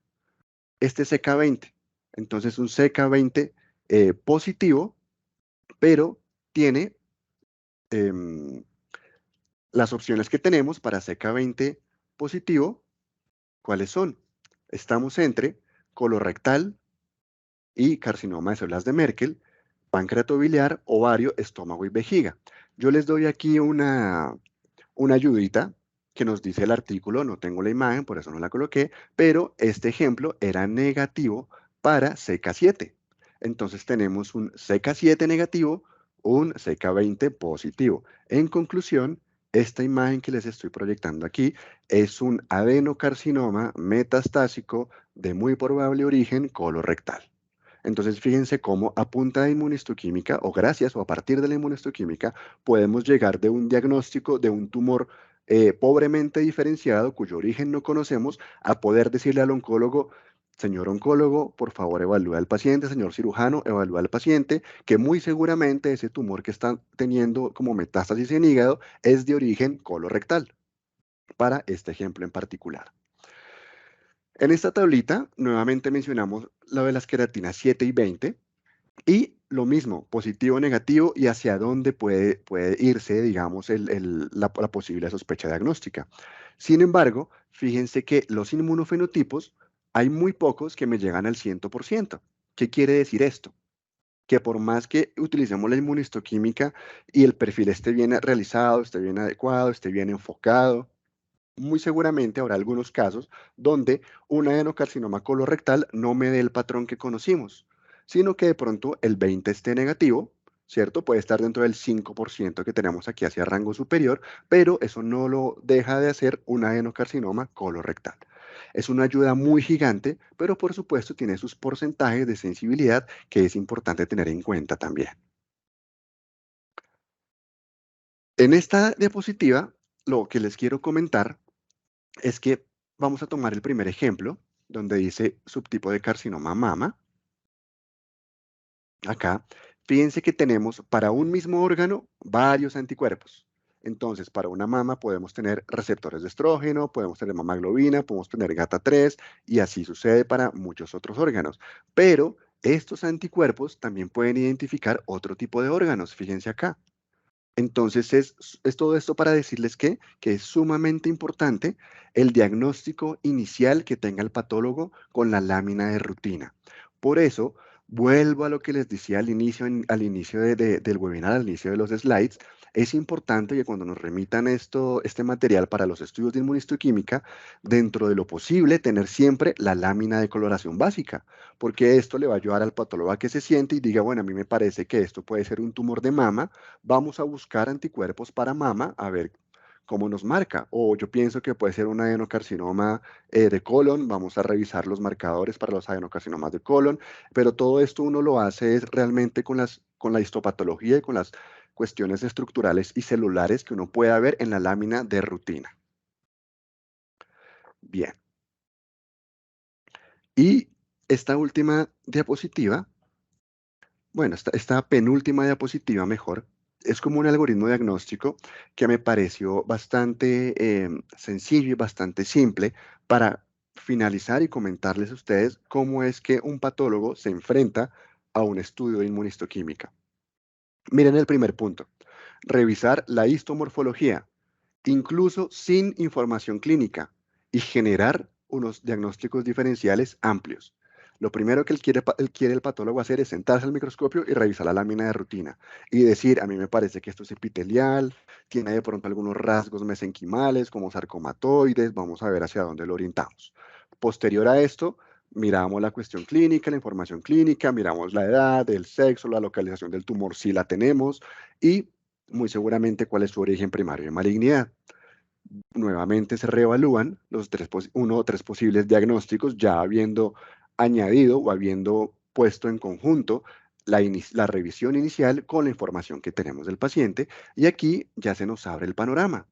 Este es CK20. Entonces, un CK20 positivo, pero tiene las opciones que tenemos para CK20 positivo. ¿Cuáles son? Estamos entre colorectal y carcinoma de células de Merkel, pancreato biliar, ovario, estómago y vejiga. Yo les doy aquí una ayudita que nos dice el artículo, no tengo la imagen, por eso no la coloqué, pero este ejemplo era negativo para CK7. Entonces tenemos un CK7 negativo, un CK20 positivo. En conclusión, esta imagen que les estoy proyectando aquí es un adenocarcinoma metastásico de muy probable origen colorectal. Entonces, fíjense cómo a punta de inmunistoquímica, o gracias o a partir de la inmunistoquímica, podemos llegar de un diagnóstico de un tumor pobremente diferenciado, cuyo origen no conocemos, a poder decirle al oncólogo: señor oncólogo, por favor evalúe al paciente, señor cirujano, evalúe al paciente, que muy seguramente ese tumor que está teniendo como metástasis en hígado es de origen colorectal, para este ejemplo en particular. En esta tablita, nuevamente mencionamos lo de las queratinas 7 y 20, y lo mismo, positivo, negativo, y hacia dónde puede irse, digamos, la posible sospecha diagnóstica. Sin embargo, fíjense que los inmunofenotipos, hay muy pocos que me llegan al 100%. ¿Qué quiere decir esto? Que por más que utilicemos la inmunistoquímica y el perfil esté bien realizado, esté bien adecuado, esté bien enfocado, muy seguramente habrá algunos casos donde un adenocarcinoma colorectal no me dé el patrón que conocimos, sino que de pronto el 20 esté negativo, ¿cierto? Puede estar dentro del 5% que tenemos aquí hacia rango superior, pero eso no lo deja de hacer un adenocarcinoma colorectal. Es una ayuda muy gigante, pero por supuesto tiene sus porcentajes de sensibilidad que es importante tener en cuenta también. En esta diapositiva, lo que les quiero comentar es que vamos a tomar el primer ejemplo, donde dice subtipo de carcinoma mama. Acá, fíjense que tenemos para un mismo órgano varios anticuerpos. Entonces, para una mama podemos tener receptores de estrógeno, podemos tener mamaglobina, podemos tener GATA3, y así sucede para muchos otros órganos. Pero estos anticuerpos también pueden identificar otro tipo de órganos, fíjense acá. Entonces, es todo esto para decirles que es sumamente importante el diagnóstico inicial que tenga el patólogo con la lámina de rutina. Por eso, vuelvo a lo que les decía al inicio, al inicio del webinar, al inicio de los slides. Es importante que cuando nos remitan este material para los estudios de inmunistoquímica, dentro de lo posible, tener siempre la lámina de coloración básica, porque esto le va a ayudar al patólogo a que se siente y diga: bueno, a mí me parece que esto puede ser un tumor de mama. Vamos a buscar anticuerpos para mama a ver cómo nos marca. O yo pienso que puede ser un adenocarcinoma de colon, vamos a revisar los marcadores para los adenocarcinomas de colon, pero todo esto uno lo hace es realmente con la histopatología y con las cuestiones estructurales y celulares que uno pueda ver en la lámina de rutina. Bien. Y esta última diapositiva, bueno, esta penúltima diapositiva mejor, es como un algoritmo diagnóstico que me pareció bastante sencillo y bastante simple para finalizar y comentarles a ustedes cómo es que un patólogo se enfrenta a un estudio de inmunistoquímica. Miren el primer punto: revisar la histomorfología, incluso sin información clínica, y generar unos diagnósticos diferenciales amplios. Lo primero que quiere el patólogo hacer es sentarse al microscopio y revisar la lámina de rutina y decir: a mí me parece que esto es epitelial, tiene de pronto algunos rasgos mesenquimales como sarcomatoides, vamos a ver hacia dónde lo orientamos. Posterior a esto, miramos la cuestión clínica, la información clínica, miramos la edad, el sexo, la localización del tumor si la tenemos, y muy seguramente cuál es su origen primario de malignidad. Nuevamente se reevalúan los uno o tres posibles diagnósticos, ya habiendo añadido o habiendo puesto en conjunto la revisión inicial con la información que tenemos del paciente, y aquí ya se nos abre el panorama.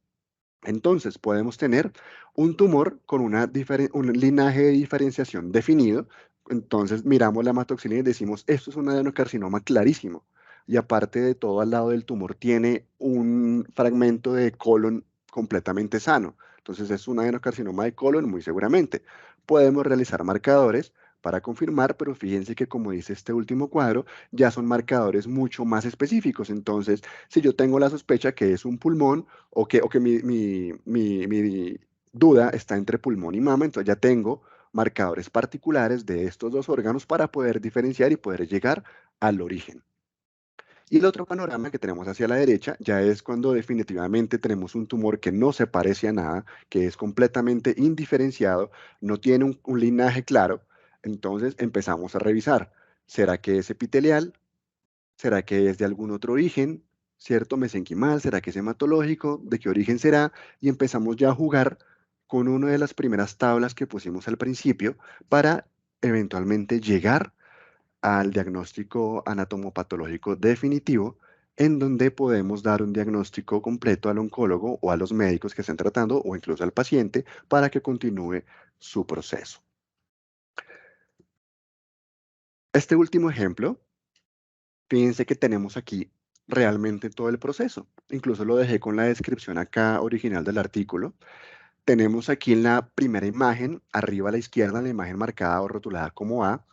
Entonces, podemos tener un tumor con un linaje de diferenciación definido. Entonces, miramos la hematoxilina y decimos: esto es un adenocarcinoma clarísimo. Y aparte de todo, al lado del tumor tiene un fragmento de colon completamente sano. Entonces, es un adenocarcinoma de colon muy seguramente. Podemos realizar marcadores para confirmar, pero fíjense que, como dice este último cuadro, ya son marcadores mucho más específicos. Entonces, si yo tengo la sospecha que es un pulmón, o que mi duda está entre pulmón y mama, entonces ya tengo marcadores particulares de estos dos órganos para poder diferenciar y poder llegar al origen. Y el otro panorama que tenemos hacia la derecha ya es cuando definitivamente tenemos un tumor que no se parece a nada, que es completamente indiferenciado, no tiene un linaje claro. Entonces empezamos a revisar: ¿será que es epitelial? ¿Será que es de algún otro origen? ¿cierto? Mesenquimal, ¿será que es hematológico? ¿De qué origen será? Y empezamos ya a jugar con una de las primeras tablas que pusimos al principio para eventualmente llegar al diagnóstico anatomopatológico definitivo, en donde podemos dar un diagnóstico completo al oncólogo o a los médicos que estén tratando o incluso al paciente para que continúe su proceso. Este último ejemplo, fíjense que tenemos aquí realmente todo el proceso. Incluso lo dejé con la descripción acá original del artículo. Tenemos aquí en la primera imagen, arriba a la izquierda, la imagen marcada o rotulada como A,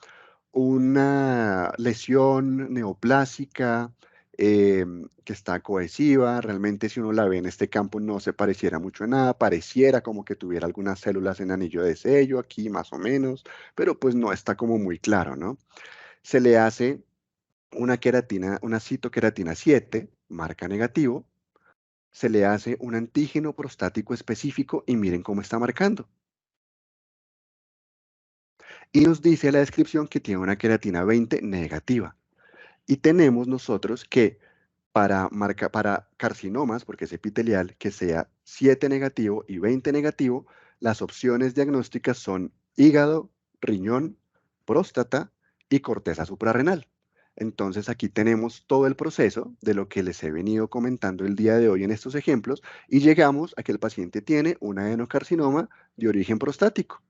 una lesión neoplásica que está cohesiva. Realmente, si uno la ve en este campo, no se pareciera mucho a nada. Pareciera como que tuviera algunas células en anillo de sello aquí, más o menos, pero pues no está como muy claro, ¿no? Se le hace una queratina, una citoqueratina 7, marca negativo. Se le hace un antígeno prostático específico y miren cómo está marcando. Y nos dice la descripción que tiene una queratina 20 negativa. Y tenemos nosotros que para carcinomas, porque es epitelial, que sea 7 negativo y 20 negativo, las opciones diagnósticas son hígado, riñón, próstata y corteza suprarrenal. Entonces aquí tenemos todo el proceso de lo que les he venido comentando el día de hoy en estos ejemplos y llegamos a que el paciente tiene un adenocarcinoma de origen prostático.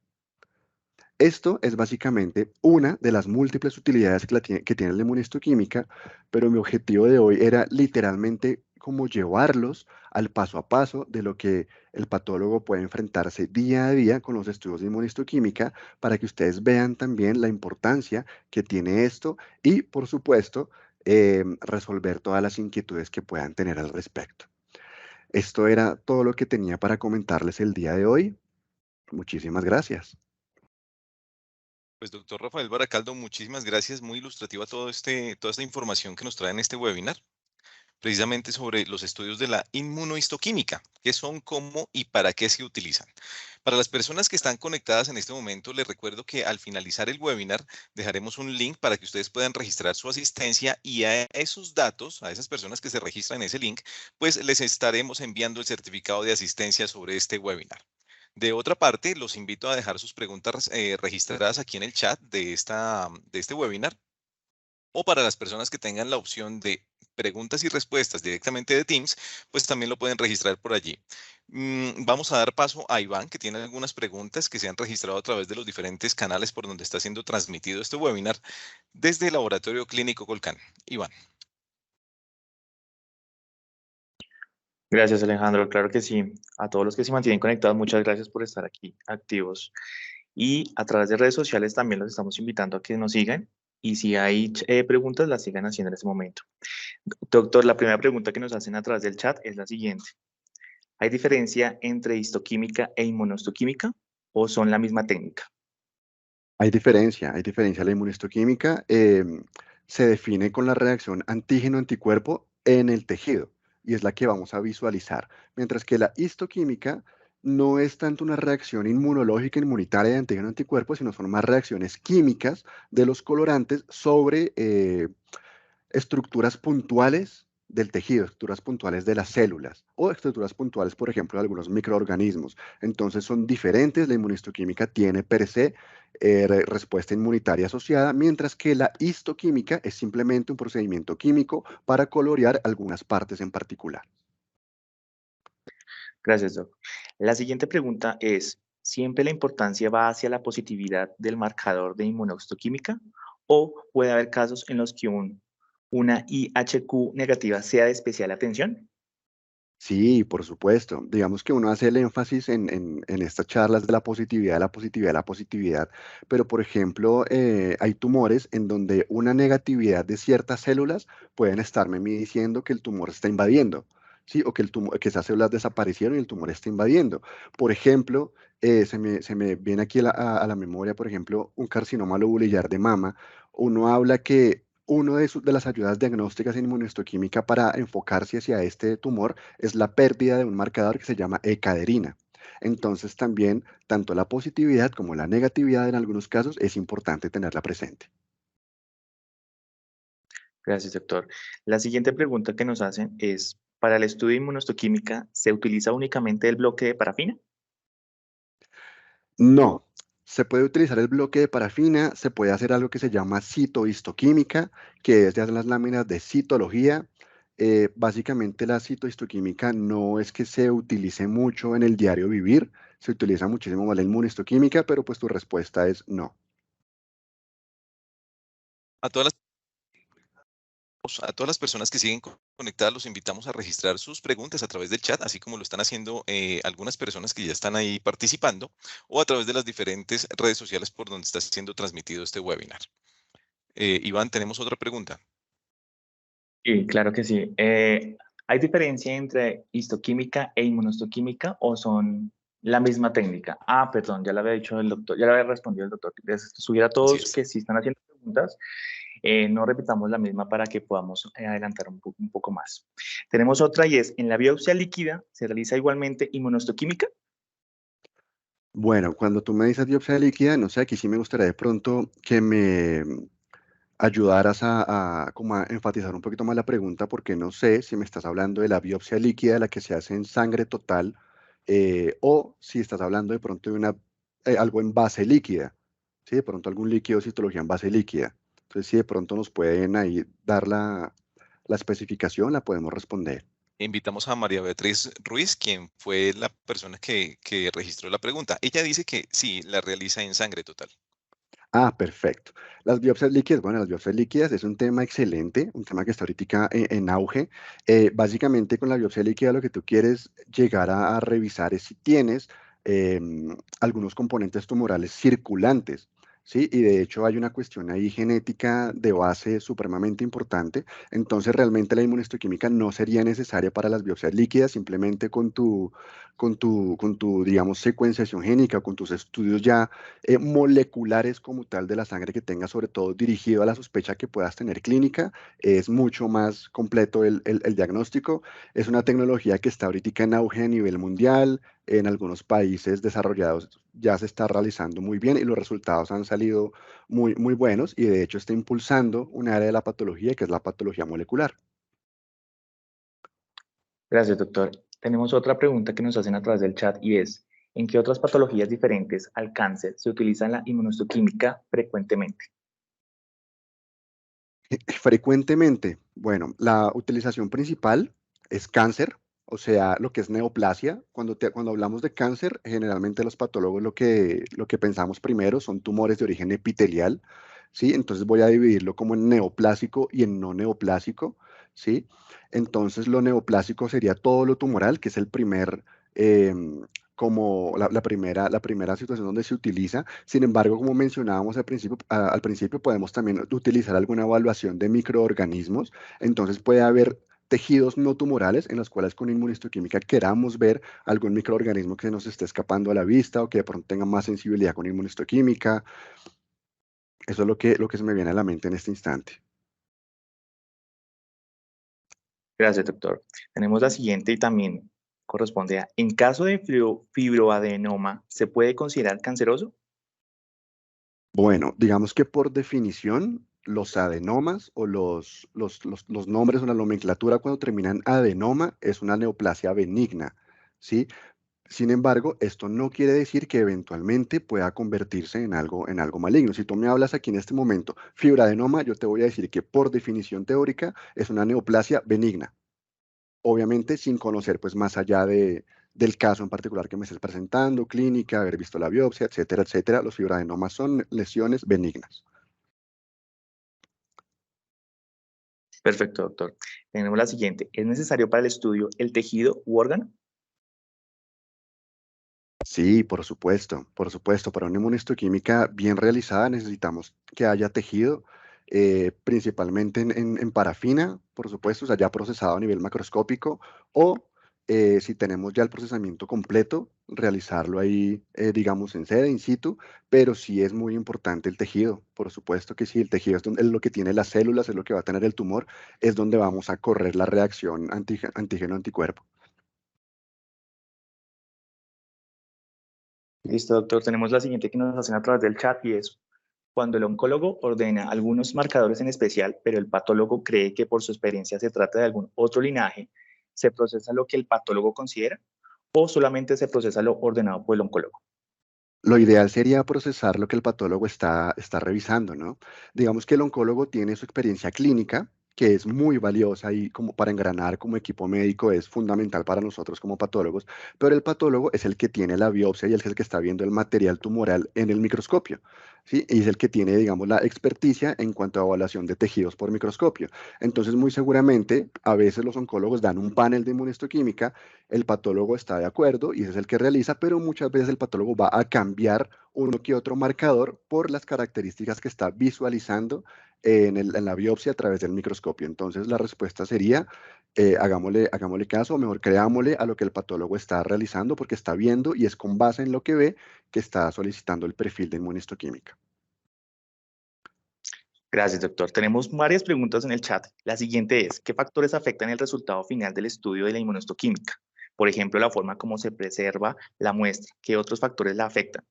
Esto es básicamente una de las múltiples utilidades que tiene la inmunistoquímica, pero mi objetivo de hoy era literalmente como llevarlos al paso a paso de lo que el patólogo puede enfrentarse día a día con los estudios de inmunistoquímica para que ustedes vean también la importancia que tiene esto y, por supuesto, resolver todas las inquietudes que puedan tener al respecto. Esto era todo lo que tenía para comentarles el día de hoy. Muchísimas gracias. Pues doctor Rafael Baracaldo, muchísimas gracias, muy ilustrativa toda esta información que nos trae en este webinar, precisamente sobre los estudios de la inmunohistoquímica, qué son, cómo y para qué se utilizan. Para las personas que están conectadas en este momento, les recuerdo que al finalizar el webinar dejaremos un link para que ustedes puedan registrar su asistencia y a esos datos, a esas personas que se registran en ese link, pues les estaremos enviando el certificado de asistencia sobre este webinar. De otra parte, los invito a dejar sus preguntas registradas aquí en el chat de este webinar, o para las personas que tengan la opción de preguntas y respuestas directamente de Teams, pues también lo pueden registrar por allí. Vamos a dar paso a Iván, que tiene algunas preguntas que se han registrado a través de los diferentes canales por donde está siendo transmitido este webinar desde el Laboratorio Clínico Colcán. Iván. Gracias, Alejandro. Claro que sí. A todos los que se mantienen conectados, muchas gracias por estar aquí activos. Y a través de redes sociales también los estamos invitando a que nos sigan. Y si hay preguntas, las sigan haciendo en este momento. Doctor, la primera pregunta que nos hacen a través del chat es la siguiente. ¿Hay diferencia entre histoquímica e inmunohistoquímica o son la misma técnica? Hay diferencia. La inmunistoquímica se define con la reacción antígeno-anticuerpo en el tejido y es la que vamos a visualizar, mientras que la histoquímica no es tanto una reacción inmunológica, inmunitaria de antígeno-anticuerpo, sino son más reacciones químicas de los colorantes sobre estructuras puntuales del tejido, estructuras puntuales de las células o estructuras puntuales, por ejemplo, de algunos microorganismos. Entonces son diferentes. La inmunistoquímica tiene per se respuesta inmunitaria asociada, mientras que la histoquímica es simplemente un procedimiento químico para colorear algunas partes en particular. Gracias, Doc. La siguiente pregunta es, ¿siempre la importancia va hacia la positividad del marcador de inmunohistoquímica o puede haber casos en los que una IHQ negativa sea de especial atención? Sí, por supuesto. Digamos que uno hace el énfasis en estas charlas de la positividad, la positividad, la positividad, pero por ejemplo, hay tumores en donde una negatividad de ciertas células pueden estarme diciendo que el tumor está invadiendo, ¿sí? O que esas células desaparecieron y el tumor está invadiendo. Por ejemplo, se me viene aquí a la memoria, por ejemplo, un carcinoma lobulillar de mama. Uno habla que uno de las ayudas diagnósticas en inmunohistoquímica para enfocarse hacia este tumor es la pérdida de un marcador que se llama ecaderina. Entonces también, tanto la positividad como la negatividad en algunos casos es importante tenerla presente. Gracias, doctor. La siguiente pregunta que nos hacen es, ¿para el estudio de inmunohistoquímica se utiliza únicamente el bloque de parafina? No, se puede utilizar el bloque de parafina, se puede hacer algo que se llama citohistoquímica, que es de las láminas de citología. Básicamente la citohistoquímica no es que se utilice mucho en el diario vivir, se utiliza muchísimo más la inmunohistoquímica, pero pues tu respuesta es no. A todas a todas las personas que siguen conectadas, los invitamos a registrar sus preguntas a través del chat, así como lo están haciendo algunas personas que ya están ahí participando, o a través de las diferentes redes sociales por donde está siendo transmitido este webinar. Iván, tenemos otra pregunta. Sí, claro que sí. ¿Hay diferencia entre histoquímica e inmunohistoquímica o son la misma técnica? Ah, perdón, ya le había dicho el doctor, ya le había respondido el doctor. Les sugiero a Así todos es. que si están haciendo preguntas, no repitamos la misma para que podamos adelantar un poco más. Tenemos otra y es, ¿en la biopsia líquida se realiza igualmente inmunohistoquímica? Bueno, cuando tú me dices biopsia líquida, no sé, aquí sí me gustaría de pronto que me ayudaras como a enfatizar un poquito más la pregunta, porque no sé si me estás hablando de la biopsia líquida, la que se hace en sangre total, o si estás hablando de pronto de algo en base líquida, ¿sí? De pronto algún líquido de citología en base líquida. Entonces, si de pronto nos pueden ahí dar la especificación, la podemos responder. Invitamos a María Beatriz Ruiz, quien fue la persona que registró la pregunta. Ella dice que sí, la realiza en sangre total. Ah, perfecto. Las biopsias líquidas, bueno, las biopsias líquidas es un tema excelente, un tema que está ahorita en auge. Básicamente con la biopsia líquida lo que tú quieres llegar a revisar es si tienes algunos componentes tumorales circulantes, ¿sí? Y de hecho hay una cuestión ahí genética de base supremamente importante. Entonces realmente la inmunohistoquímica no sería necesaria para las biopsias líquidas, simplemente con tu, digamos, secuenciación génica, con tus estudios ya moleculares como tal de la sangre que tengas, sobre todo dirigido a la sospecha que puedas tener clínica, es mucho más completo el diagnóstico. Es una tecnología que está ahorita en auge a nivel mundial, en algunos países desarrollados ya se está realizando muy bien y los resultados han salido muy, muy buenos y de hecho está impulsando un área de la patología que es la patología molecular. Gracias, doctor. Tenemos otra pregunta que nos hacen a través del chat y es, ¿en qué otras patologías diferentes al cáncer se utiliza la inmunohistoquímica frecuentemente? Frecuentemente, bueno, la utilización principal es cáncer, o sea, lo que es neoplasia. Cuando hablamos de cáncer, generalmente los patólogos lo que pensamos primero son tumores de origen epitelial, ¿sí? Entonces voy a dividirlo como en neoplásico y en no neoplásico, ¿sí? Entonces lo neoplásico sería todo lo tumoral, que es el primer, como la primera situación donde se utiliza. Sin embargo, como mencionábamos al principio podemos también utilizar alguna evaluación de microorganismos. Entonces puede haber tejidos no tumorales en los cuales con inmunohistoquímica queramos ver algún microorganismo que se nos esté escapando a la vista o que de pronto tenga más sensibilidad con inmunohistoquímica. Eso es lo que se me viene a la mente en este instante. Gracias, doctor. Tenemos la siguiente y también corresponde a, ¿en caso de fibroadenoma, se puede considerar canceroso? Bueno, digamos que por definición, los adenomas o los nombres o la nomenclatura cuando terminan adenoma es una neoplasia benigna, ¿sí? Sin embargo, esto no quiere decir que eventualmente pueda convertirse en algo maligno. Si tú me hablas aquí en este momento, fibroadenoma, yo te voy a decir que por definición teórica es una neoplasia benigna. Obviamente sin conocer pues más allá del caso en particular que me estés presentando, clínica, haber visto la biopsia, etcétera, etcétera. Los fibroadenomas son lesiones benignas. Perfecto, doctor. Tenemos la siguiente, ¿es necesario para el estudio el tejido u órgano? Sí, por supuesto, por supuesto. Para una inmunohistoquímica bien realizada necesitamos que haya tejido, principalmente en parafina, por supuesto, o sea, ya procesado a nivel macroscópico, o si tenemos ya el procesamiento completo, realizarlo ahí, digamos, en sede, in situ, pero sí es muy importante el tejido, por supuesto que sí, el tejido es lo que tiene las células, es lo que va a tener el tumor, es donde vamos a correr la reacción antígeno-anticuerpo. Listo, doctor. Tenemos la siguiente que nos hacen a través del chat y es, Cuando el oncólogo ordena algunos marcadores en especial, pero el patólogo cree que por su experiencia se trata de algún otro linaje, ¿se procesa lo que el patólogo considera o solamente se procesa lo ordenado por el oncólogo? Lo ideal sería procesar lo que el patólogo está revisando, ¿no? Digamos que el oncólogo tiene su experiencia clínica, que es muy valiosa y como para engranar como equipo médico es fundamental para nosotros como patólogos, pero el patólogo es el que tiene la biopsia y es el que está viendo el material tumoral en el microscopio, ¿sí? Y es el que tiene, digamos, la experticia en cuanto a evaluación de tejidos por microscopio. Entonces, muy seguramente, a veces los oncólogos dan un panel de inmunohistoquímica, el patólogo está de acuerdo y ese es el que realiza, pero muchas veces el patólogo va a cambiar uno que otro marcador por las características que está visualizando en la biopsia a través del microscopio. Entonces la respuesta sería, hagámosle caso, o mejor creámosle a lo que el patólogo está realizando porque está viendo y es con base en lo que ve que está solicitando el perfil de inmunistoquímica. Gracias, doctor. Tenemos varias preguntas en el chat. La siguiente es, ¿qué factores afectan el resultado final del estudio de la inmunohistoquímica? Por ejemplo, la forma como se preserva la muestra. ¿Qué otros factores la afectan?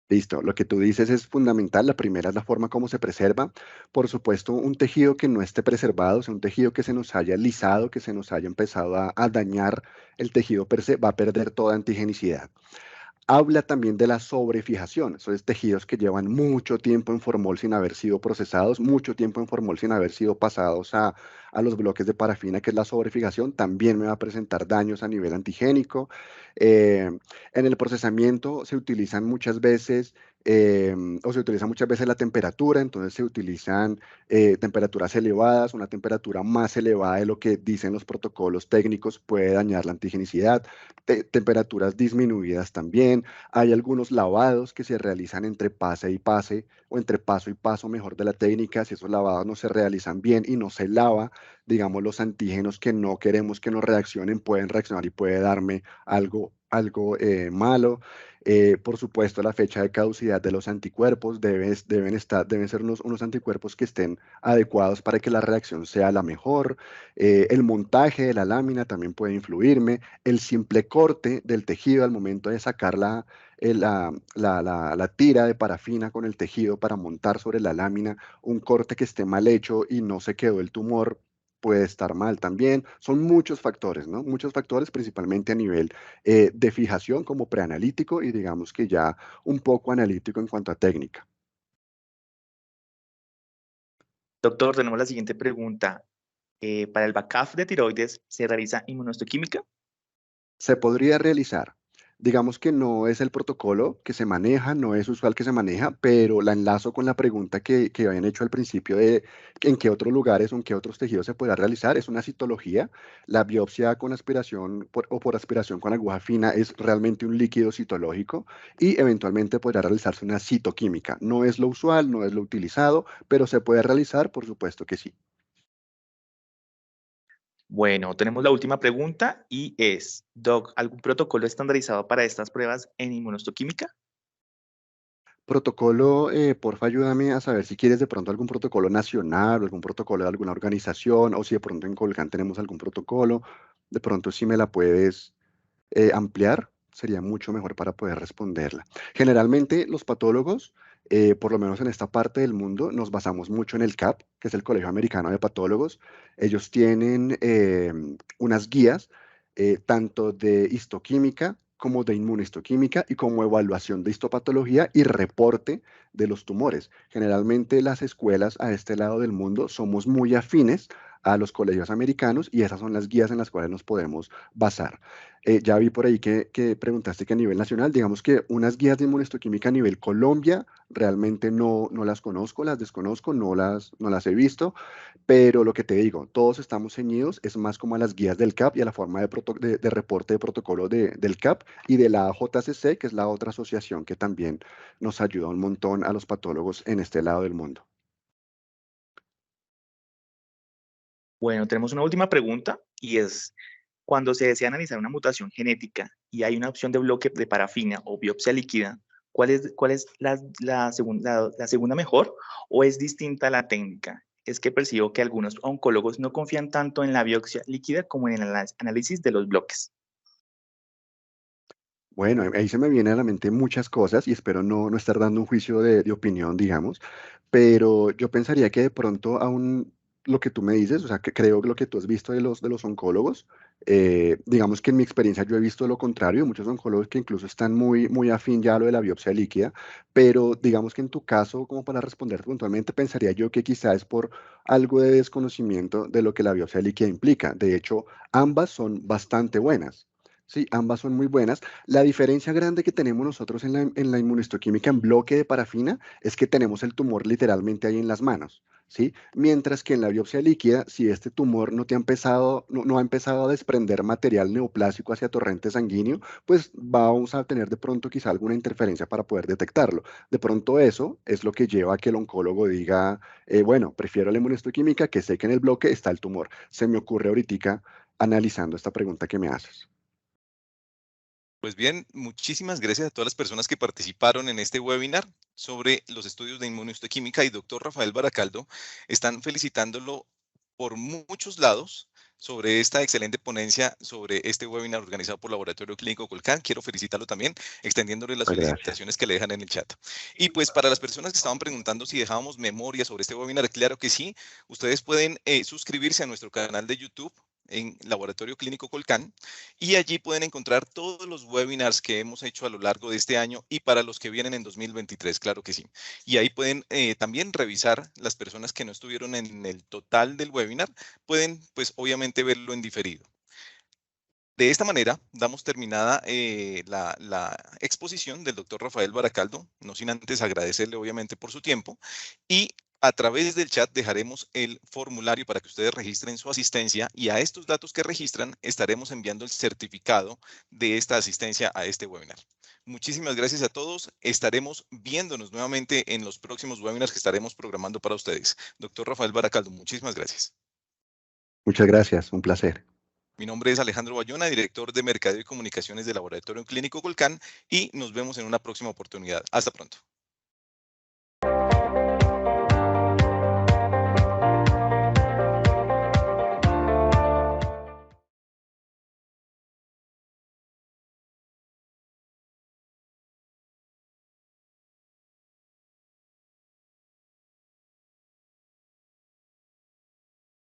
Listo, lo que tú dices es fundamental. La primera es la forma como se preserva. Por supuesto, un tejido que no esté preservado, o sea, un tejido que se nos haya lisado, que se nos haya empezado a dañar el tejido per se, va a perder toda antigenicidad. Habla también de la sobrefijación, esos tejidos que llevan mucho tiempo en formol sin haber sido procesados, mucho tiempo en formol sin haber sido pasados a los bloques de parafina, que es la sobrefijación, también me va a presentar daños a nivel antigénico. Eh, en el procesamiento se utilizan muchas veces, eh, o se utiliza muchas veces la temperatura, entonces se utilizan temperaturas elevadas, una temperatura más elevada de lo que dicen los protocolos técnicos puede dañar la antigenicidad, temperaturas disminuidas también. Hay algunos lavados que se realizan entre pase y pase o entre paso y paso mejor de la técnica. Si esos lavados no se realizan bien y no se lava, digamos, los antígenos que no queremos que nos reaccionen pueden reaccionar y puede darme algo malo. Por supuesto, la fecha de caducidad de los anticuerpos deben ser unos anticuerpos que estén adecuados para que la reacción sea la mejor. El montaje de la lámina también puede influirme. El simple corte del tejido al momento de sacar la tira de parafina con el tejido para montar sobre la lámina, un corte que esté mal hecho y no se quedó el tumor, puede estar mal también. Son muchos factores, ¿no? Muchos factores, principalmente a nivel de fijación como preanalítico y digamos que ya un poco analítico en cuanto a técnica. Doctor, tenemos la siguiente pregunta. ¿Para el BACAF de tiroides se realiza inmunohistoquímica? Se podría realizar. Digamos que no es el protocolo que se maneja, no es usual que se maneja, pero la enlazo con la pregunta que habían hecho al principio de en qué otros lugares o en qué otros tejidos se podrá realizar. Es una citología. La biopsia con aspiración o por aspiración con aguja fina es realmente un líquido citológico y eventualmente podrá realizarse una citoquímica. No es lo usual, no es lo utilizado, pero se puede realizar, por supuesto que sí. Bueno, tenemos la última pregunta y es, Doc, ¿algún protocolo estandarizado para estas pruebas en inmunohistoquímica? Protocolo, porfa, ayúdame a saber si quieres de pronto algún protocolo nacional o algún protocolo de alguna organización o si de pronto en Colgan tenemos algún protocolo. De pronto, si me la puedes ampliar, sería mucho mejor para poder responderla. Generalmente, los patólogos, por lo menos en esta parte del mundo, nos basamos mucho en el CAP, que es el Colegio Americano de Patólogos. Ellos tienen unas guías tanto de histoquímica como de inmunohistoquímica y como evaluación de histopatología y reporte de los tumores. Generalmente las escuelas a este lado del mundo somos muy afines a los colegios americanos y esas son las guías en las cuales nos podemos basar. Ya vi por ahí que preguntaste que a nivel nacional, digamos que unas guías de inmunohistoquímica a nivel Colombia, realmente no las conozco, las desconozco, no las he visto, pero lo que te digo, todos estamos ceñidos, es más como a las guías del CAP y a la forma de reporte de protocolo del CAP y de la JCC, que es la otra asociación que también nos ayuda un montón a los patólogos en este lado del mundo. Bueno, tenemos una última pregunta y es, cuando se desea analizar una mutación genética y hay una opción de bloque de parafina o biopsia líquida, ¿cuál es la segunda mejor o es distinta a la técnica? Es que percibo que algunos oncólogos no confían tanto en la biopsia líquida como en el análisis de los bloques. Bueno, ahí se me vienen a la mente muchas cosas y espero no estar dando un juicio de opinión, digamos, pero yo pensaría que de pronto aún lo que tú me dices, o sea, que creo que lo que tú has visto de los oncólogos, digamos que en mi experiencia yo he visto lo contrario, muchos oncólogos que incluso están muy afín ya a lo de la biopsia líquida, pero digamos que en tu caso, como para responder puntualmente, pensaría yo que quizá es por algo de desconocimiento de lo que la biopsia líquida implica. De hecho, ambas son bastante buenas. Sí, ambas son muy buenas. La diferencia grande que tenemos nosotros en la inmunohistoquímica en bloque de parafina es que tenemos el tumor literalmente ahí en las manos, ¿sí? Mientras que en la biopsia líquida, si este tumor no ha empezado a desprender material neoplásico hacia torrente sanguíneo, pues vamos a tener de pronto quizá alguna interferencia para poder detectarlo. De pronto eso es lo que lleva a que el oncólogo diga, bueno, prefiero la inmunohistoquímica, que sé que en el bloque está el tumor. Se me ocurre ahorita analizando esta pregunta que me haces. Pues bien, muchísimas gracias a todas las personas que participaron en este webinar sobre los estudios de inmunohistoquímica, y doctor Rafael Baracaldo están felicitándolo por muchos lados sobre esta excelente ponencia, sobre este webinar organizado por Laboratorio Clínico Colcan. Quiero felicitarlo también, extendiéndole las Muchas gracias. felicitaciones que le dejan en el chat. Y pues para las personas que estaban preguntando si dejábamos memoria sobre este webinar, claro que sí. Ustedes pueden suscribirse a nuestro canal de YouTube en Laboratorio Clínico Colcan, y allí pueden encontrar todos los webinars que hemos hecho a lo largo de este año y para los que vienen en 2023, claro que sí. Y ahí pueden también revisar las personas que no estuvieron en el total del webinar, pueden pues obviamente verlo en diferido. De esta manera, damos terminada la exposición del doctor Rafael Baracaldo, no sin antes agradecerle obviamente por su tiempo, y a través del chat dejaremos el formulario para que ustedes registren su asistencia, y a estos datos que registran estaremos enviando el certificado de esta asistencia a este webinar. Muchísimas gracias a todos. Estaremos viéndonos nuevamente en los próximos webinars que estaremos programando para ustedes. Doctor Rafael Baracaldo, muchísimas gracias. Muchas gracias, un placer. Mi nombre es Alejandro Bayona, director de Mercadeo y Comunicaciones del Laboratorio Clínico Colcan, y nos vemos en una próxima oportunidad. Hasta pronto.